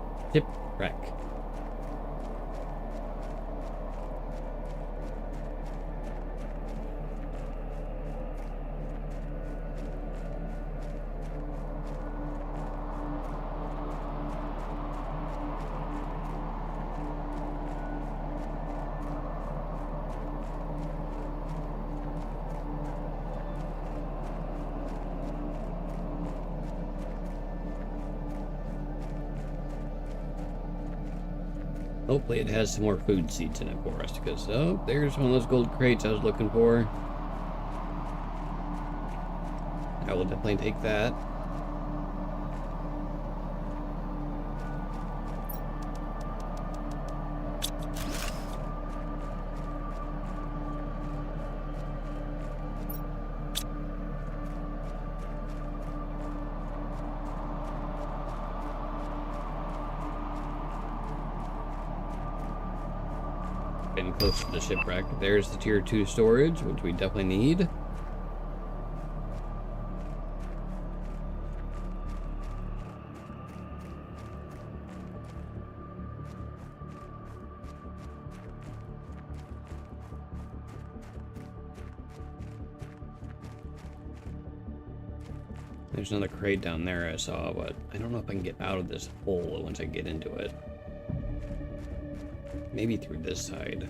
Hopefully it has some more food seeds in it for us, because, oh, there's one of those gold crates I was looking for. I will definitely take that. getting close to the shipwreck. There's the tier 2 storage, which we definitely need. There's another crate down there I saw, but I don't know if I can get out of this hole once I get into it. Maybe through this side.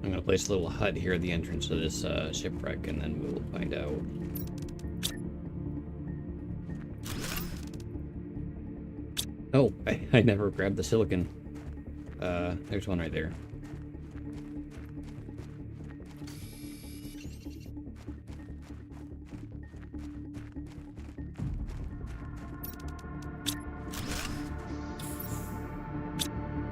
I'm gonna place a little hut here at the entrance to this shipwreck, and then we'll find out. Oh, I never grabbed the silicon. There's one right there.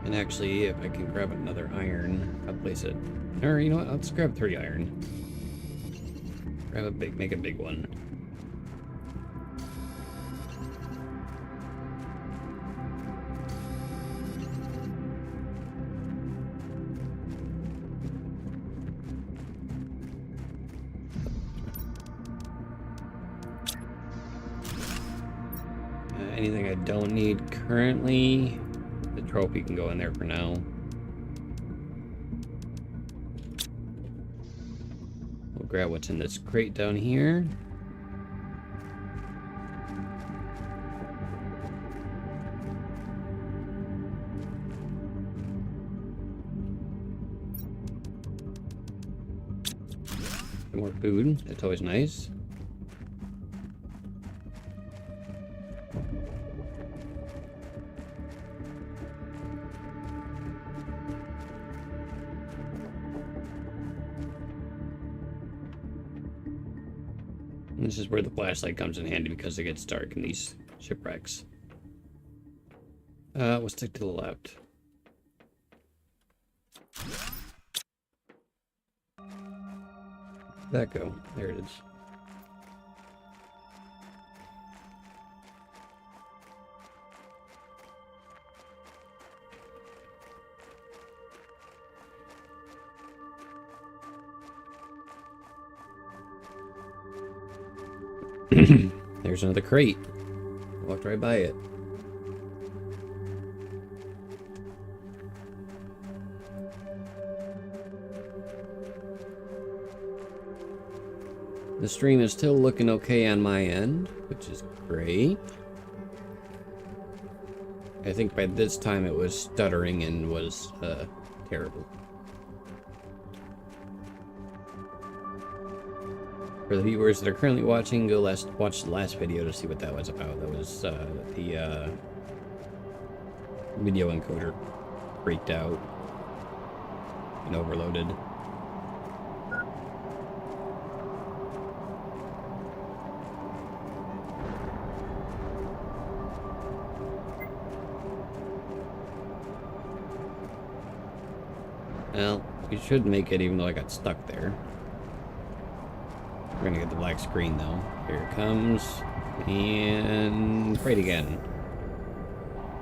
And actually, if I can grab another iron, I'll place it. Or, you know what? Let's grab 3 iron. Make a big one. Anything I don't need currently. The trophy can go in there for now. We'll grab what's in this crate down here. Some more food. That's always nice. This is where the flashlight comes in handy because it gets dark in these shipwrecks. We'll stick to the left. Where'd that go? There it is. There's another crate. Walked right by it. The stream is still looking okay on my end, which is great. I think by this time it was stuttering and was terrible. For the viewers that are currently watching, go watch the last video to see what that was about. That was the video encoder freaked out and overloaded. Well, we should make it even though I got stuck there. We're gonna get the black screen though. Here it comes. And crate again.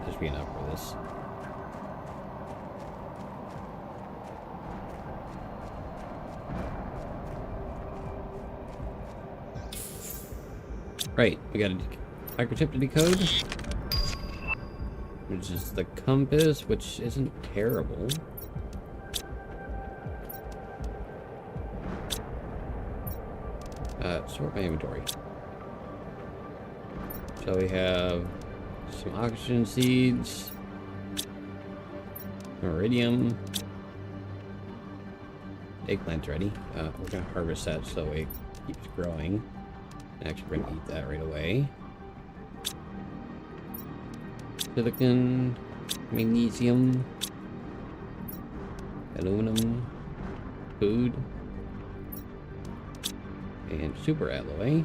That should be enough for this. Right, we got a microchip to decode. Which is the compass, which isn't terrible. Sort my inventory. So we have some oxygen seeds, iridium, eggplant's ready. We're gonna harvest that so it keeps growing. Actually, we're gonna eat that right away. Silicon, magnesium, aluminum, food. And super alloy.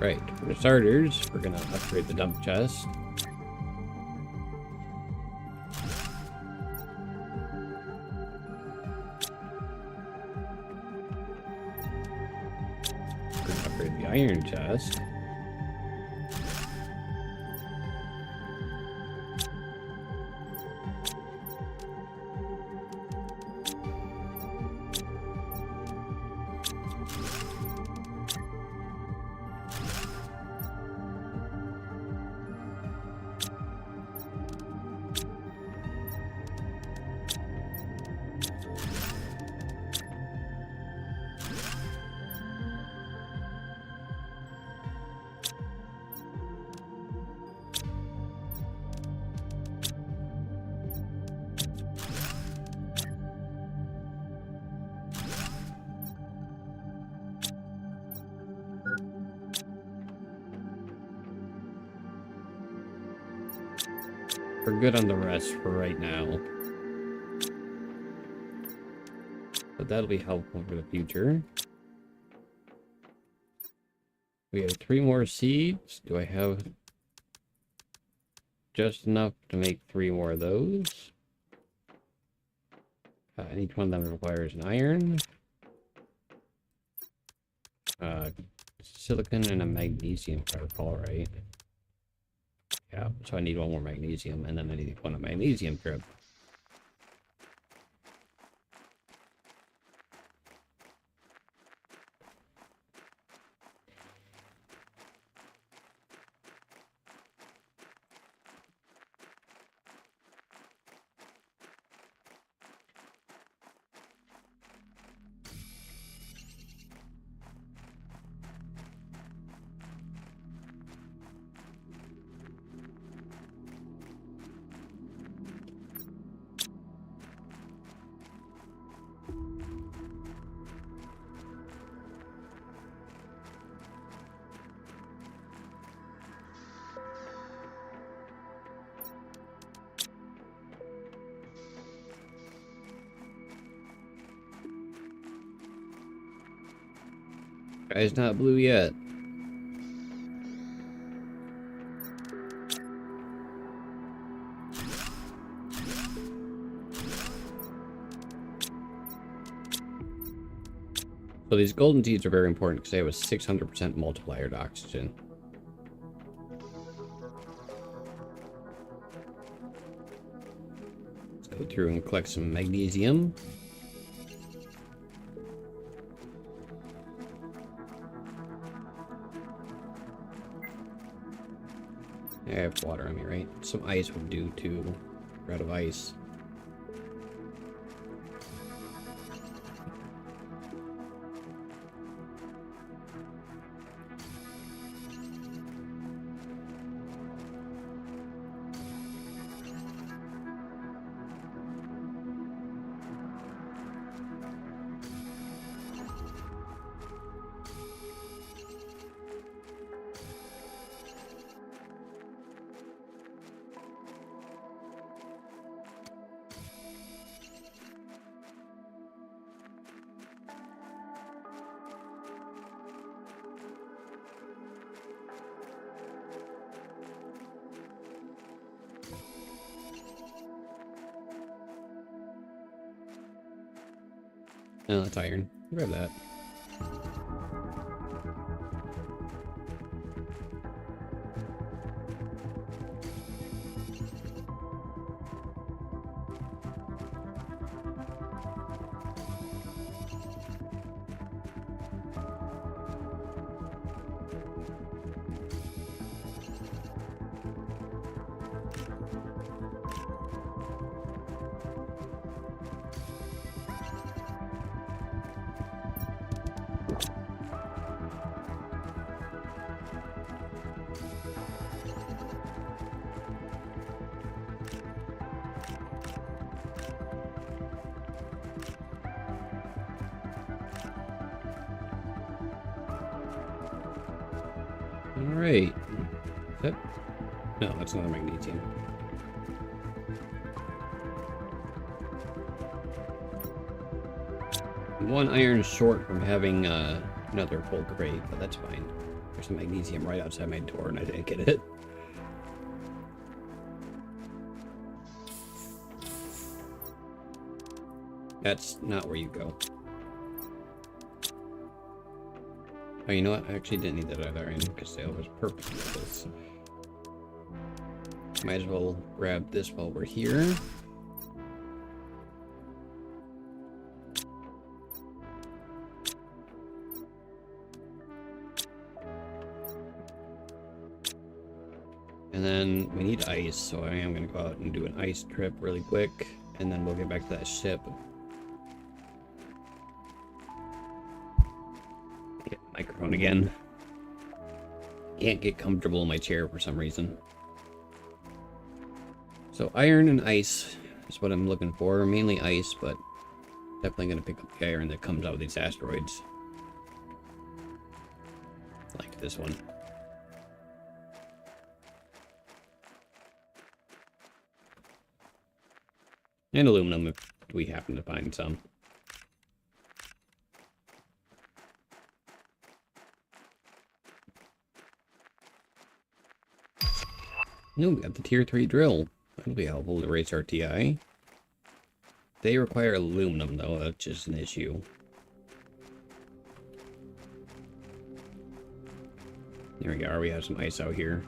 Right, for the starters, we're gonna upgrade the dump chest. We're gonna upgrade the iron chest. we're good on the rest for right now. But that'll be helpful for the future. We have 3 more seeds. Do I have just enough to make 3 more of those? And each one of them requires an iron, silicon, and a magnesium, if I recall right. Yeah, so I need 1 more magnesium, and then I need 1 magnesium strip. Guy's not blue yet. So these golden seeds are very important because they have a 600% multiplier to oxygen. Let's go through and collect some magnesium. I have water on me, right? Some ice would do too. We're out of ice. Oh, that's iron. Grab that. Alright. That... No, that's not a magnesium. I'm 1 iron short from having another full crate, but that's fine. There's some magnesium right outside my door and I didn't get it. That's not where you go. Oh, you know what? I actually didn't need that other iron because it was perfect for this. Might as well grab this while we're here. And then we need ice, so I am going to go out and do an ice trip really quick, and then we'll get back to that ship. Get the microphone again. Can't get comfortable in my chair for some reason. So iron and ice is what I'm looking for. Mainly ice, but definitely going to pick up the iron that comes out of these asteroids. Like this one. And aluminum if we happen to find some. No, we got the tier 3 drill. That'll be helpful to raise our TI. They require aluminum though, that's just an issue. There we go, we have some ice out here.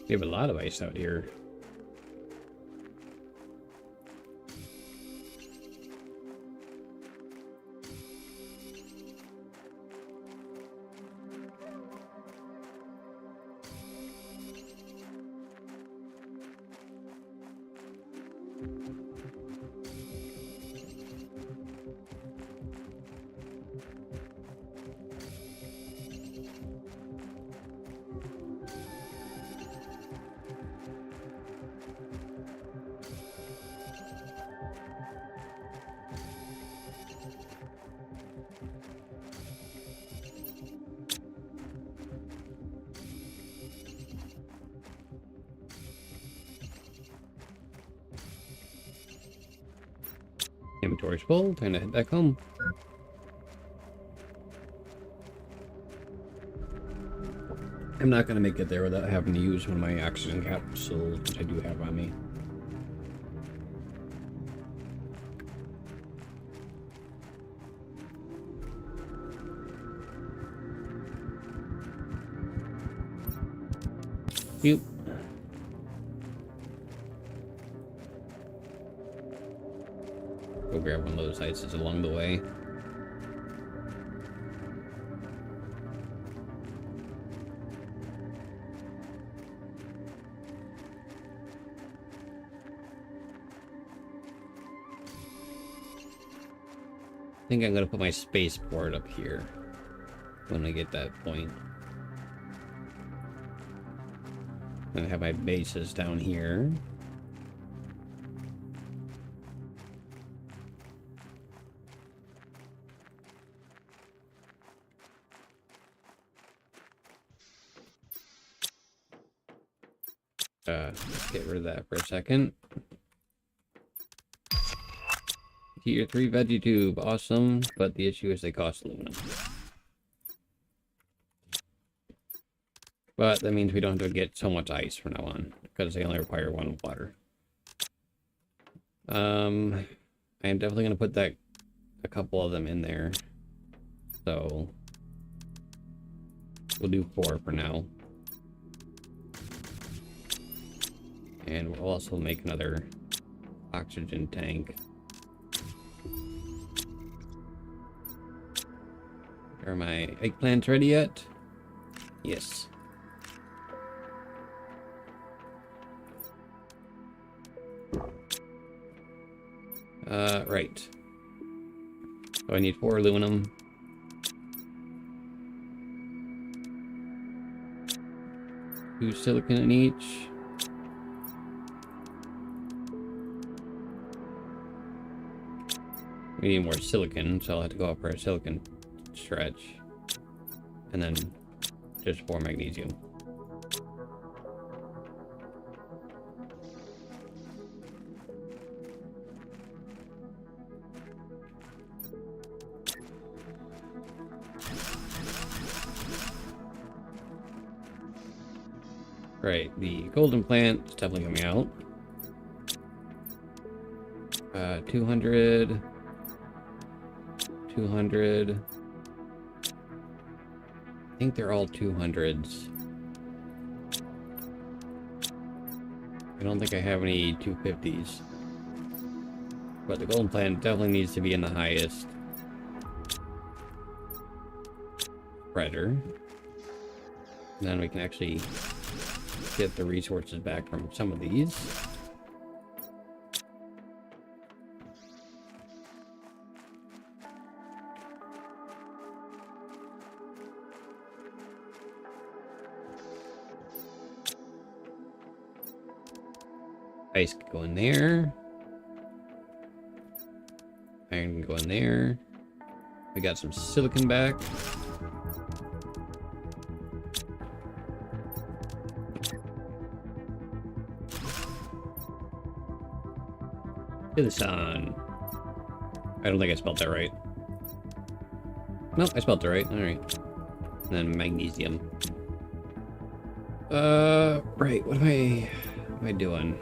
We have a lot of ice out here. Inventory's full, time to head back home. I'm not gonna make it there without having to use one of my oxygen capsules, which I do have on me. Yep. Go grab one of those ices along the way. I think I'm gonna put my spaceport up here when I get that point. I'm gonna have my bases down here. Let's get rid of that for a second. Tier 3 veggie tube, awesome, but the issue is they cost aluminum. But that means we don't have to get so much ice from now on, because they only require 1 water. I am definitely going to put a couple of them in there. So we'll do 4 for now. And we'll also make another oxygen tank. Are my eggplants ready yet? Yes. Right. So I need 4 aluminum. 2 silicon in each. We need more silicon, so I'll have to go up for a silicon stretch. And then just 4 magnesium. Right, the golden plant is definitely coming out. 200. 200. I think they're all 200s. I don't think I have any 250s. But the golden plant definitely needs to be in the highest spreader. Then we can actually get the resources back from some of these. Ice can go in there. Iron can go in there. We got some silicon back. To the sun. I don't think I spelled that right. Nope, I spelled it right. Alright. And then magnesium. Right, what am I doing?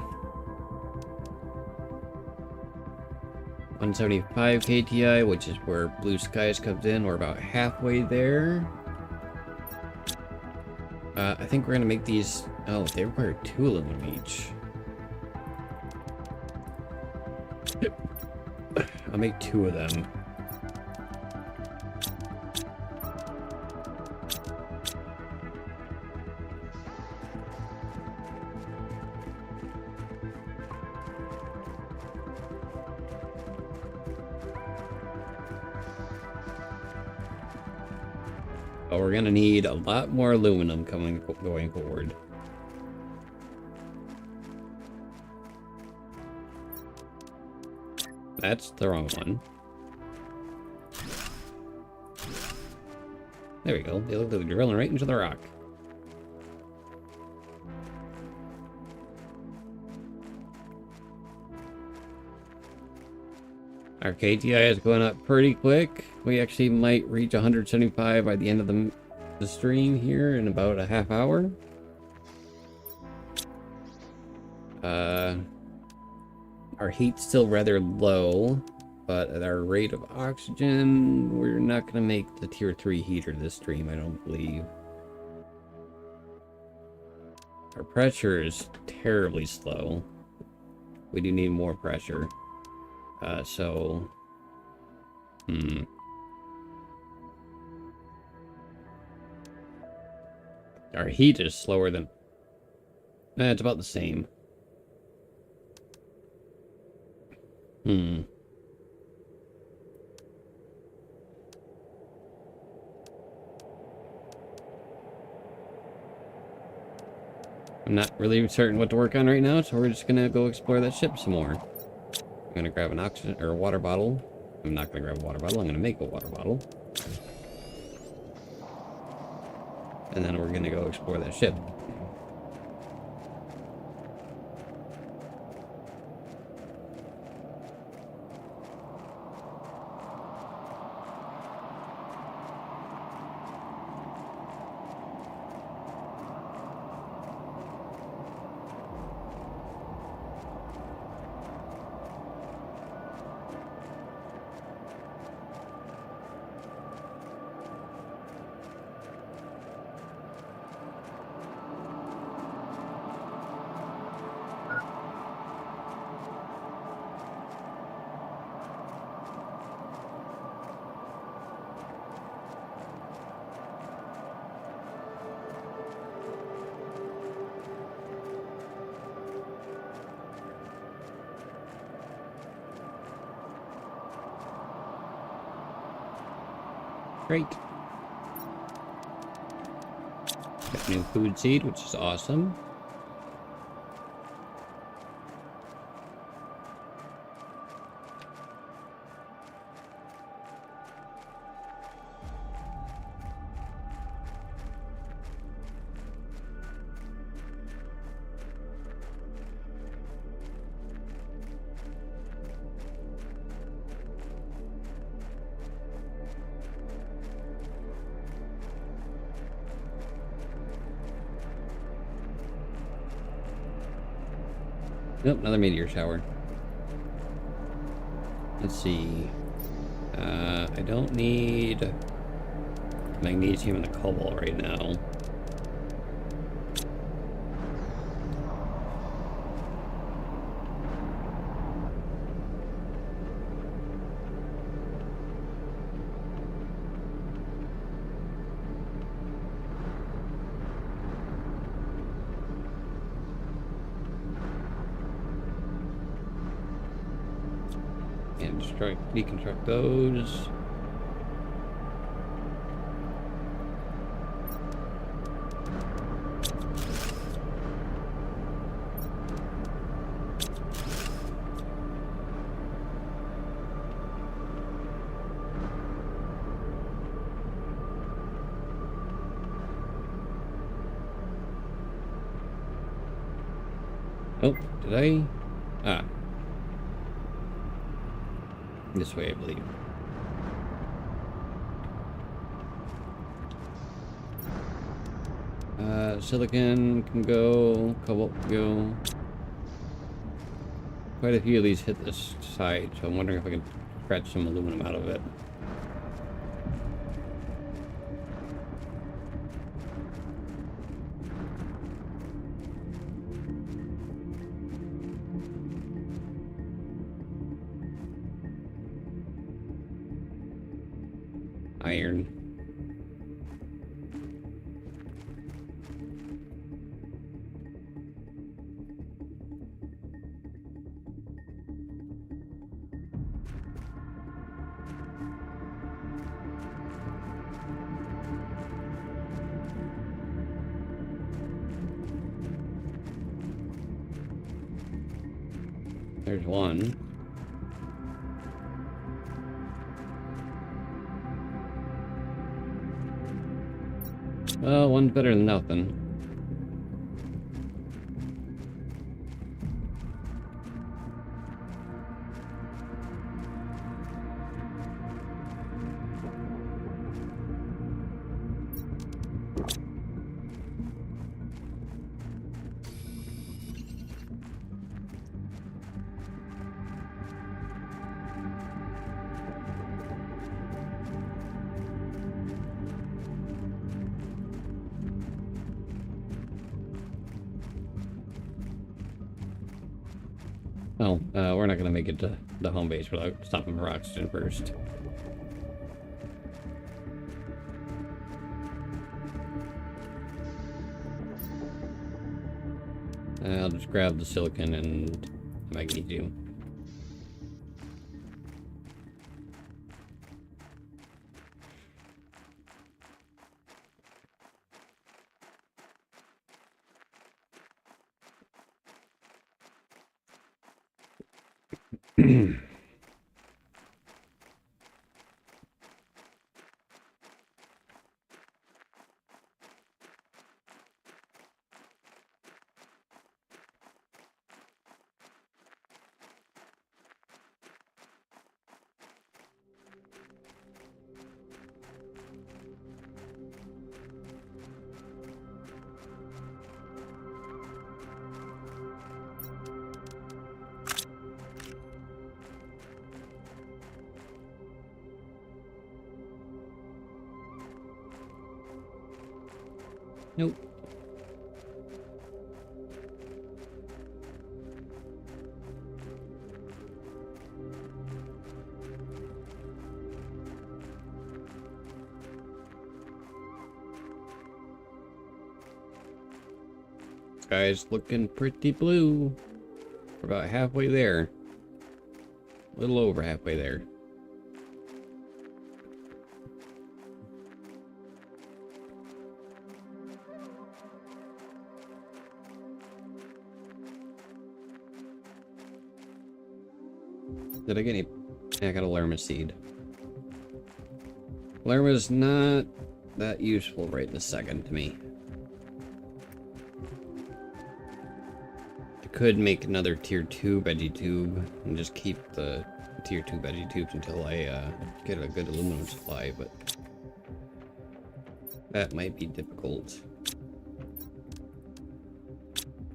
175 KTI, which is where Blue Skies comes in. We're about halfway there. I think we're gonna make these... Oh, they require 2 aluminum each. I'll make 2 of them. But we're gonna need a lot more aluminum going forward. That's the wrong one. There we go. They look like they're drilling right into the rock. Our KTI is going up pretty quick. We actually might reach 175 by the end of the stream here in about a half hour. Our heat's still rather low, but at our rate of oxygen, we're not going to make the tier 3 heater this stream, I don't believe. Our pressure is terribly slow. We do need more pressure. Our heat is slower than... it's about the same. I'm not really certain what to work on right now, so we're just gonna go explore that ship some more. I'm gonna grab an oxygen or a water bottle. I'm not gonna grab a water bottle, I'm gonna make a water bottle. And then we're gonna go explore that ship. Great. Got a new food seed, which is awesome. Nope, another meteor shower. Let's see. I don't need magnesium and a cobalt right now. And deconstruct those. Oh, did I? Ah. This way, I believe. Silicon can go, cobalt can go. Quite a few of these hit this side, so I'm wondering if I can scratch some aluminum out of it. Iron. There's one. Well, one's better than nothing. Oh, we're not gonna make it to the home base without stopping for oxygen first. I'll just grab the silicon and magnesium. Nope. Sky's looking pretty blue. We're about halfway there. A little over halfway there. Did I get any? Yeah, I got a lerma seed. Lerma's not that useful right this second to me. I could make another tier 2 veggie tube and just keep the tier 2 veggie tubes until I get a good aluminum supply, but that might be difficult.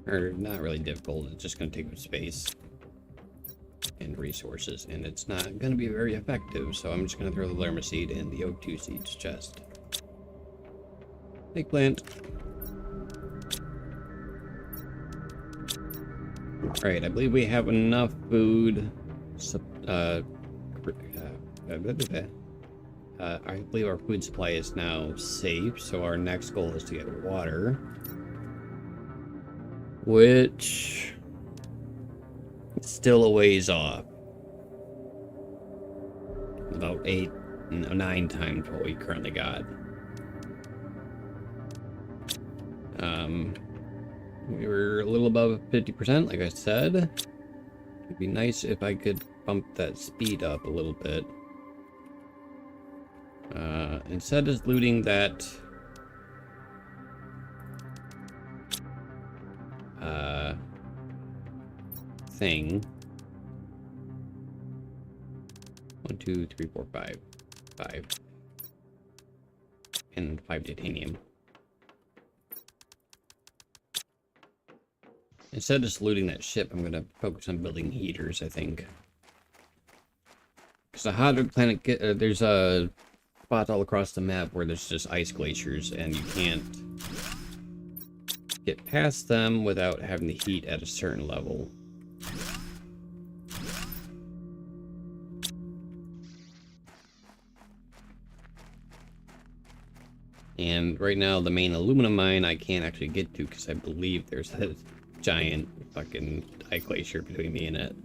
Or not really difficult, it's just going to take up space and resources, and it's not going to be very effective, so I'm just going to throw the lerma seed in the oak 2 seeds chest. Eggplant. Alright, I believe we have enough food. I believe our food supply is now safe, so our next goal is to get water. Which... still a ways off. About 9 times what we currently got. We were a little above 50%, like I said. It'd be nice if I could bump that speed up a little bit. Instead of looting that thing. 1, 2, 3, 4, 5. 5. And 5 titanium. Instead of just looting that ship, I'm going to focus on building heaters, I think. Because the hotter planet, there's spots all across the map where there's just ice glaciers, and you can't get past them without having the heat at a certain level. And right now, the main aluminum mine I can't actually get to because I believe there's a giant fucking ice glacier between me and it.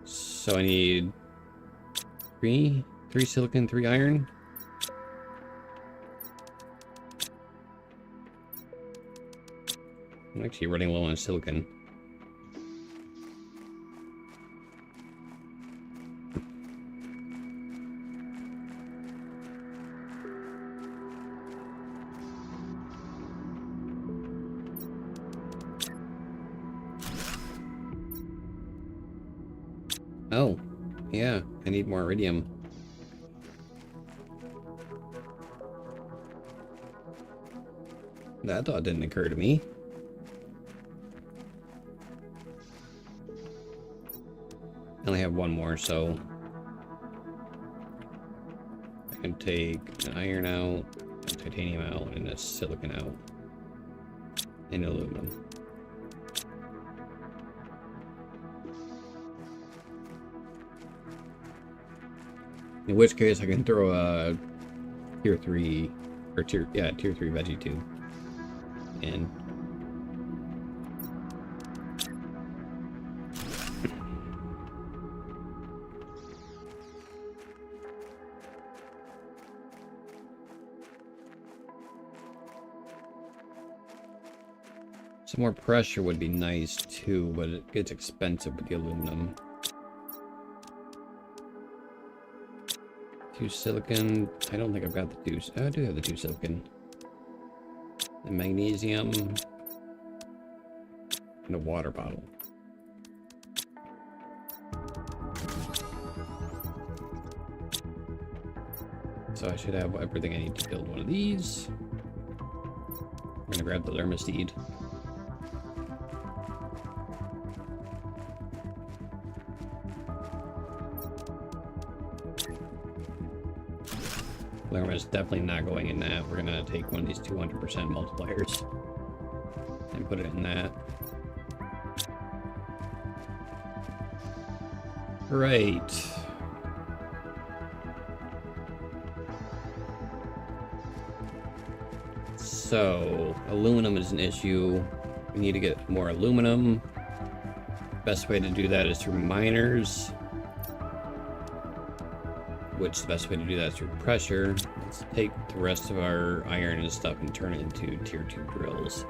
So I need three silicon, 3 iron. I'm actually running low on silicon. Oh, yeah, I need more iridium. That thought didn't occur to me. I only have one more, so I can take an iron out, a titanium out, and a silicon out, and aluminum. In which case, I can throw a tier 3, or tier 3 veggie tube in. Some more pressure would be nice too, but it gets expensive with the aluminum. 2 silicon. I don't think I've got the 2. Oh, I do have the 2 silicon. The magnesium. And a water bottle. So I should have everything I need to build one of these. I'm gonna grab the Lermasteed. Lerma is definitely not going in that. We're gonna take one of these 200% multipliers and put it in that. Right. So, aluminum is an issue. We need to get more aluminum. Best way to do that is through miners. Which the best way to do that is through pressure. Let's take the rest of our iron and stuff and turn it into tier 2 drills.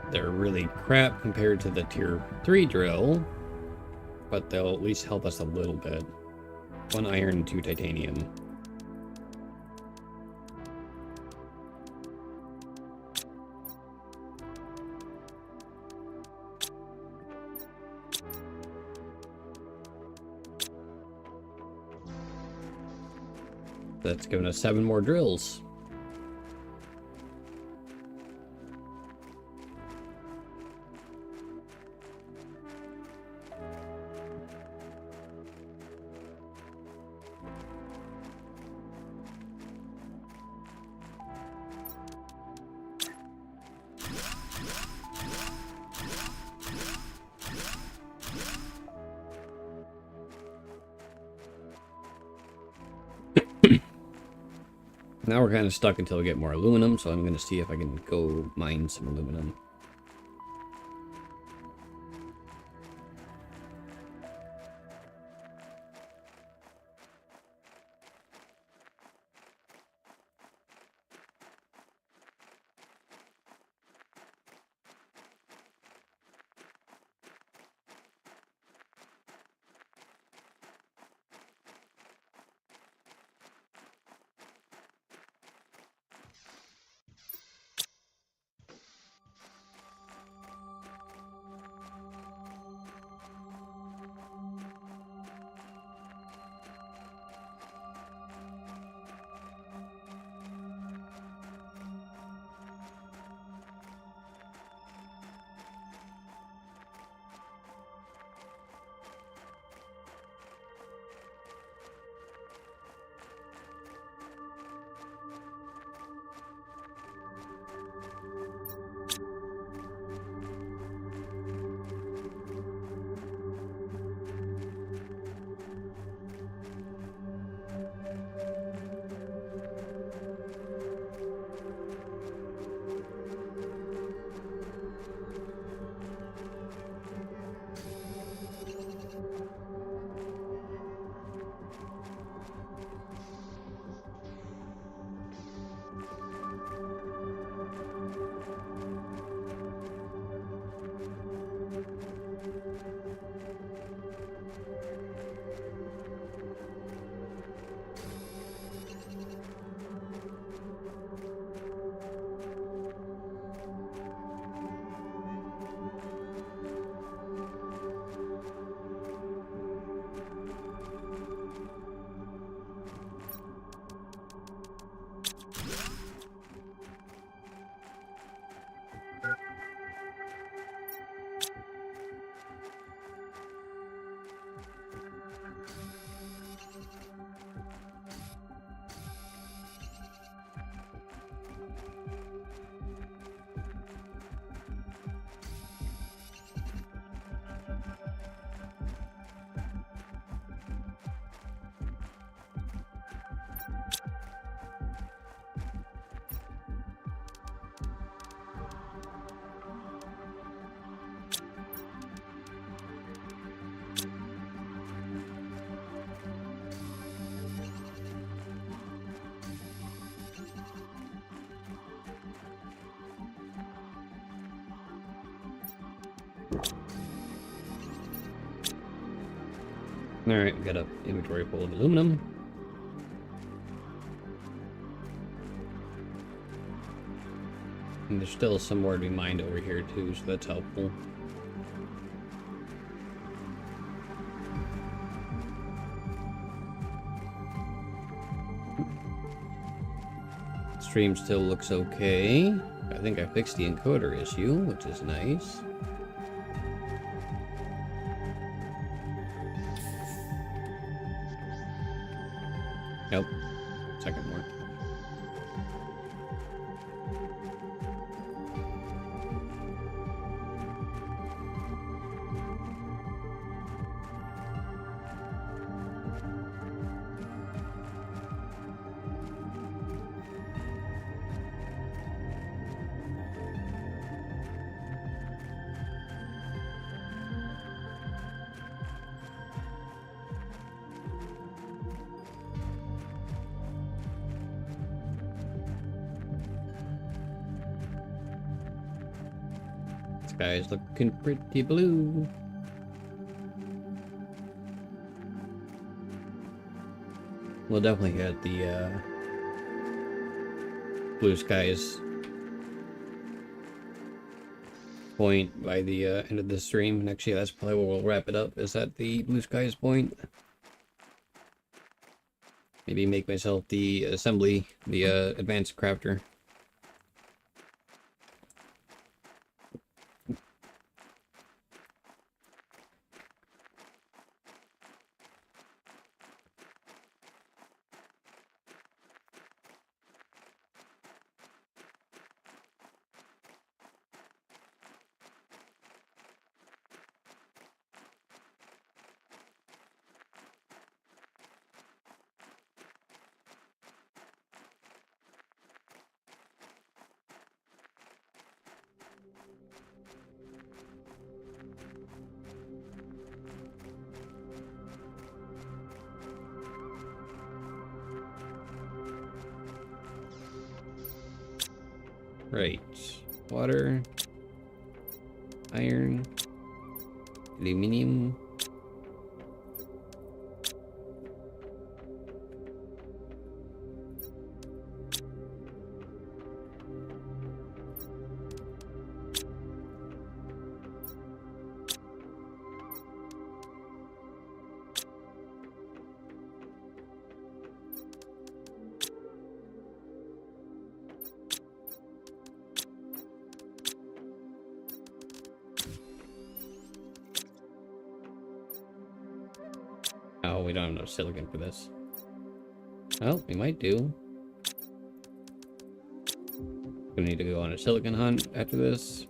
They're really crap compared to the tier 3 drill, but they'll at least help us a little bit. 1 iron, 2 titanium. That's given us 7 more drills. Now we're kind of stuck until we get more aluminum, so I'm going to see if I can go mine some aluminum. Alright, we got an inventory full of aluminum. And there's still some more to be mined over here too, so that's helpful. Stream still looks okay. I think I fixed the encoder issue, which is nice. Nope. Second more. Sky's looking pretty blue. We'll definitely get the blue skies point by the end of the stream. And actually, that's probably where we'll wrap it up. Is at the blue skies point. Maybe make myself the assembly, the advanced crafter. Right. Water. Iron. Aluminium. Oh, we don't have enough silicon for this. Well, we might do. We need to go on a silicon hunt after this.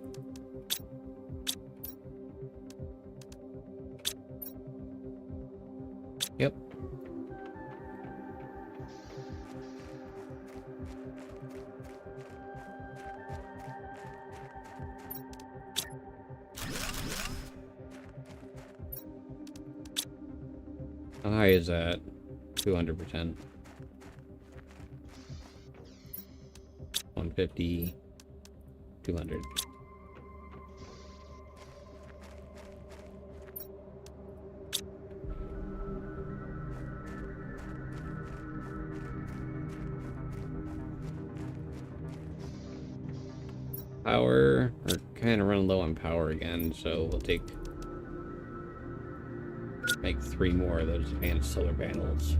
Yep. How high is that? 200%. 150. 200. Power. We're kind of running low on power again, so we'll make 3 more of those advanced solar panels.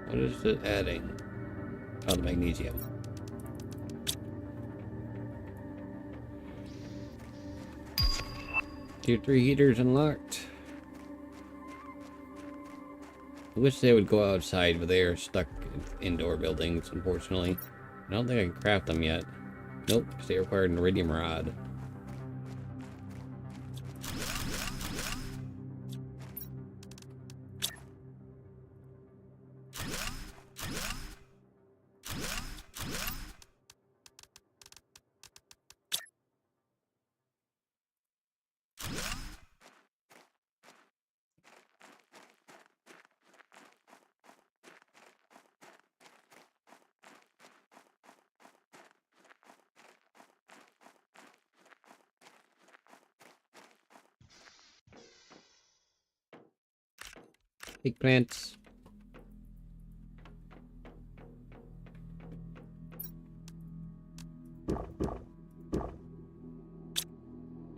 What is it adding? Oh, the magnesium. Tier 3 heaters unlocked. I wish they would go outside, but they are stuck in indoor buildings, unfortunately. I don't think I can craft them yet. Nope, because they require an iridium rod. Eggplants.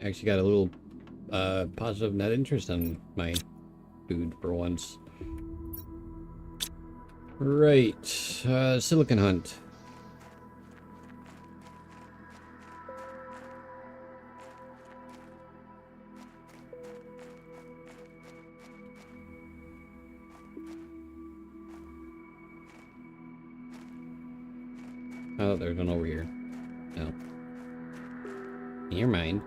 Actually got a little positive net interest on my food for once. Right. Silicon hunt. Oh, there's one over here. No. Never mind.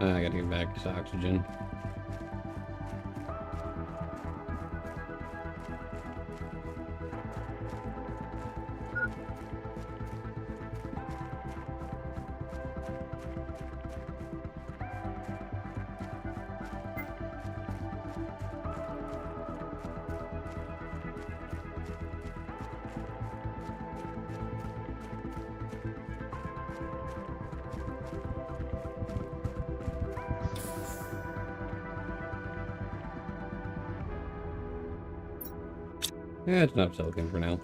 I gotta get back to oxygen. Yeah, it's enough silicon for now.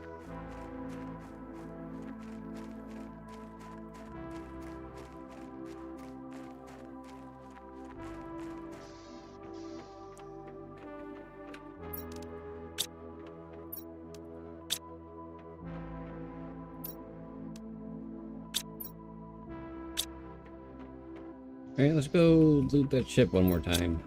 Alright, let's go loot that ship one more time.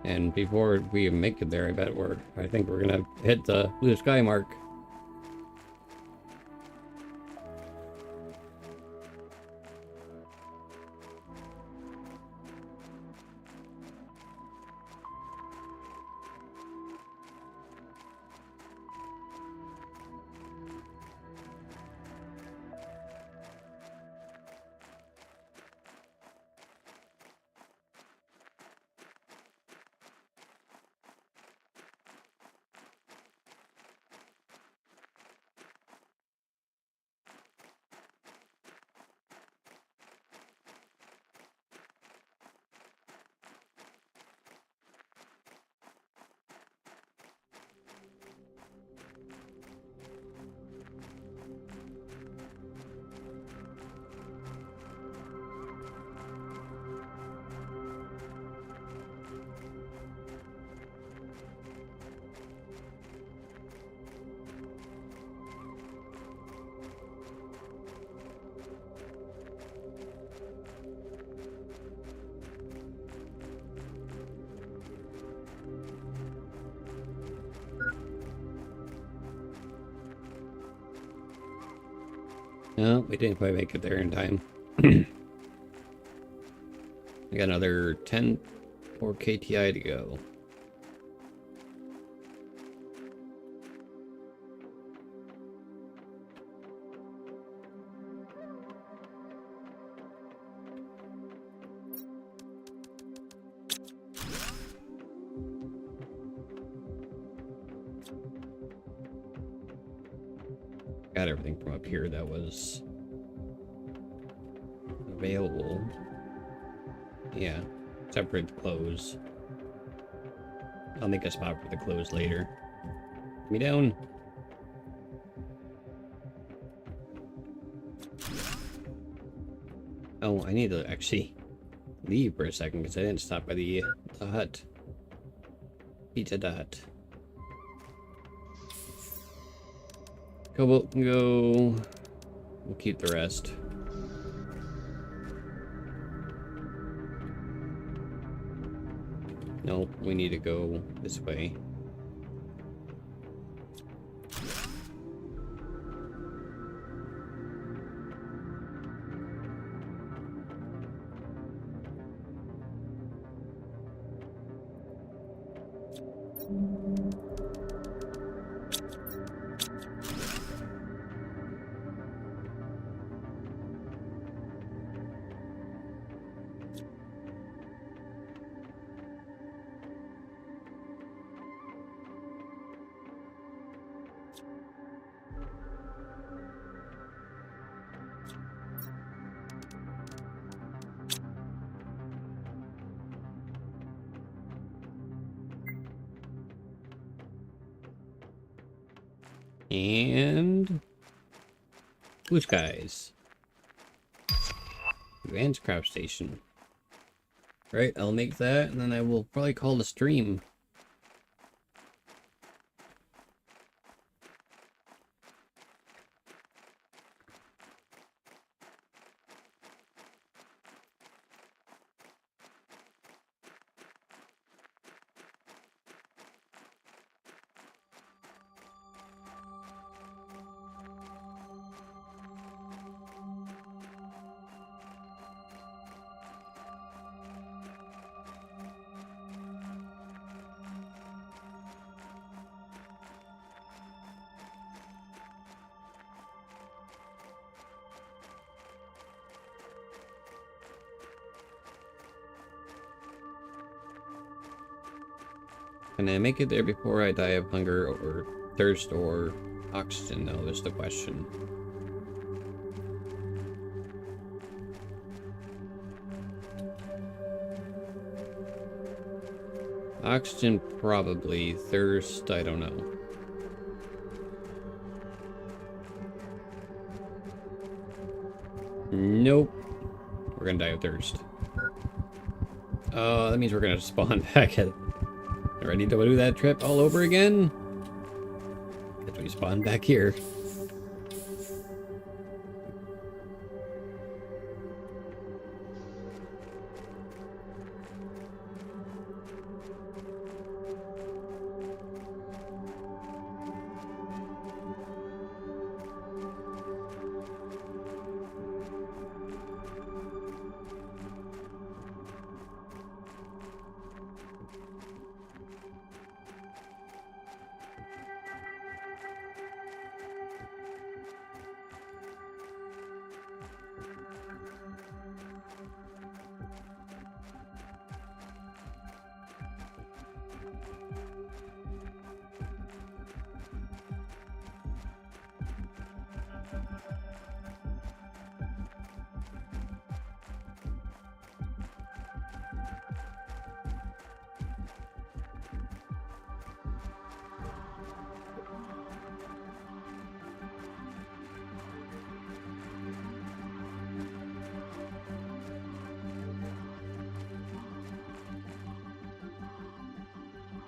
And before we make it there, I think we're gonna hit the blue sky mark. No, we didn't quite make it there in time. We got another 10 or KTI to go. Got everything from up here that was available. Yeah, separate the clothes. I'll make a spot for the clothes later. Get me down. Oh, I need to actually leave for a second because I didn't stop by the hut. Pizza Hut. Cobalt can go. We'll keep the rest. Nope, we need to go this way. And blue skies. Advanced craft station. Right, I'll make that and then I will probably call the stream. Can I make it there before I die of hunger or thirst or oxygen, though, is the question. Oxygen, probably. Thirst, I don't know. Nope. We're gonna die of thirst. That means we're gonna spawn back at... Ready to do that trip all over again? Guess we spawn back here.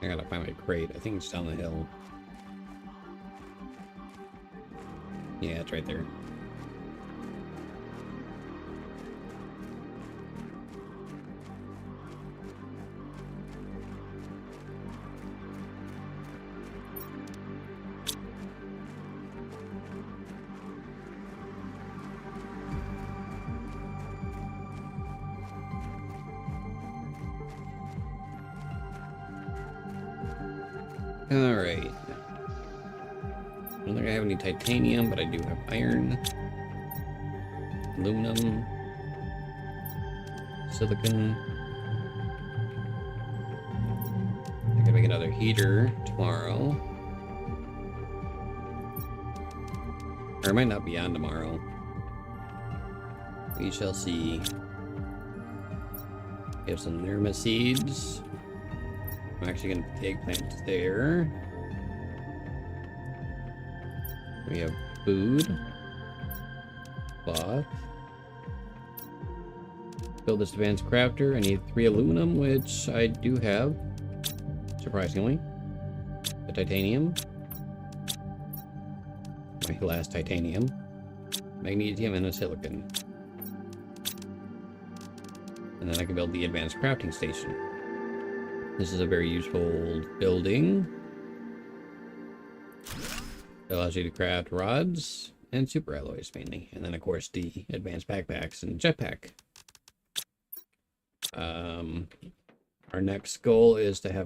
I gotta find my crate. I think it's down the hill. Yeah, it's right there. Alright. I don't think I have any titanium, but I do have iron, aluminum, silicon. I can make another heater tomorrow. Or it might not be on tomorrow. We shall see. We have some Nirma seeds. I'm actually going to put the eggplant there. We have food. Cloth. Build this advanced crafter. I need 3 aluminum, which I do have. Surprisingly. The titanium. My last titanium. Magnesium and a silicon. And then I can build the advanced crafting station. This is a very useful building. It allows you to craft rods and super alloys mainly. And then of course the advanced backpacks and jetpack. Our next goal is to have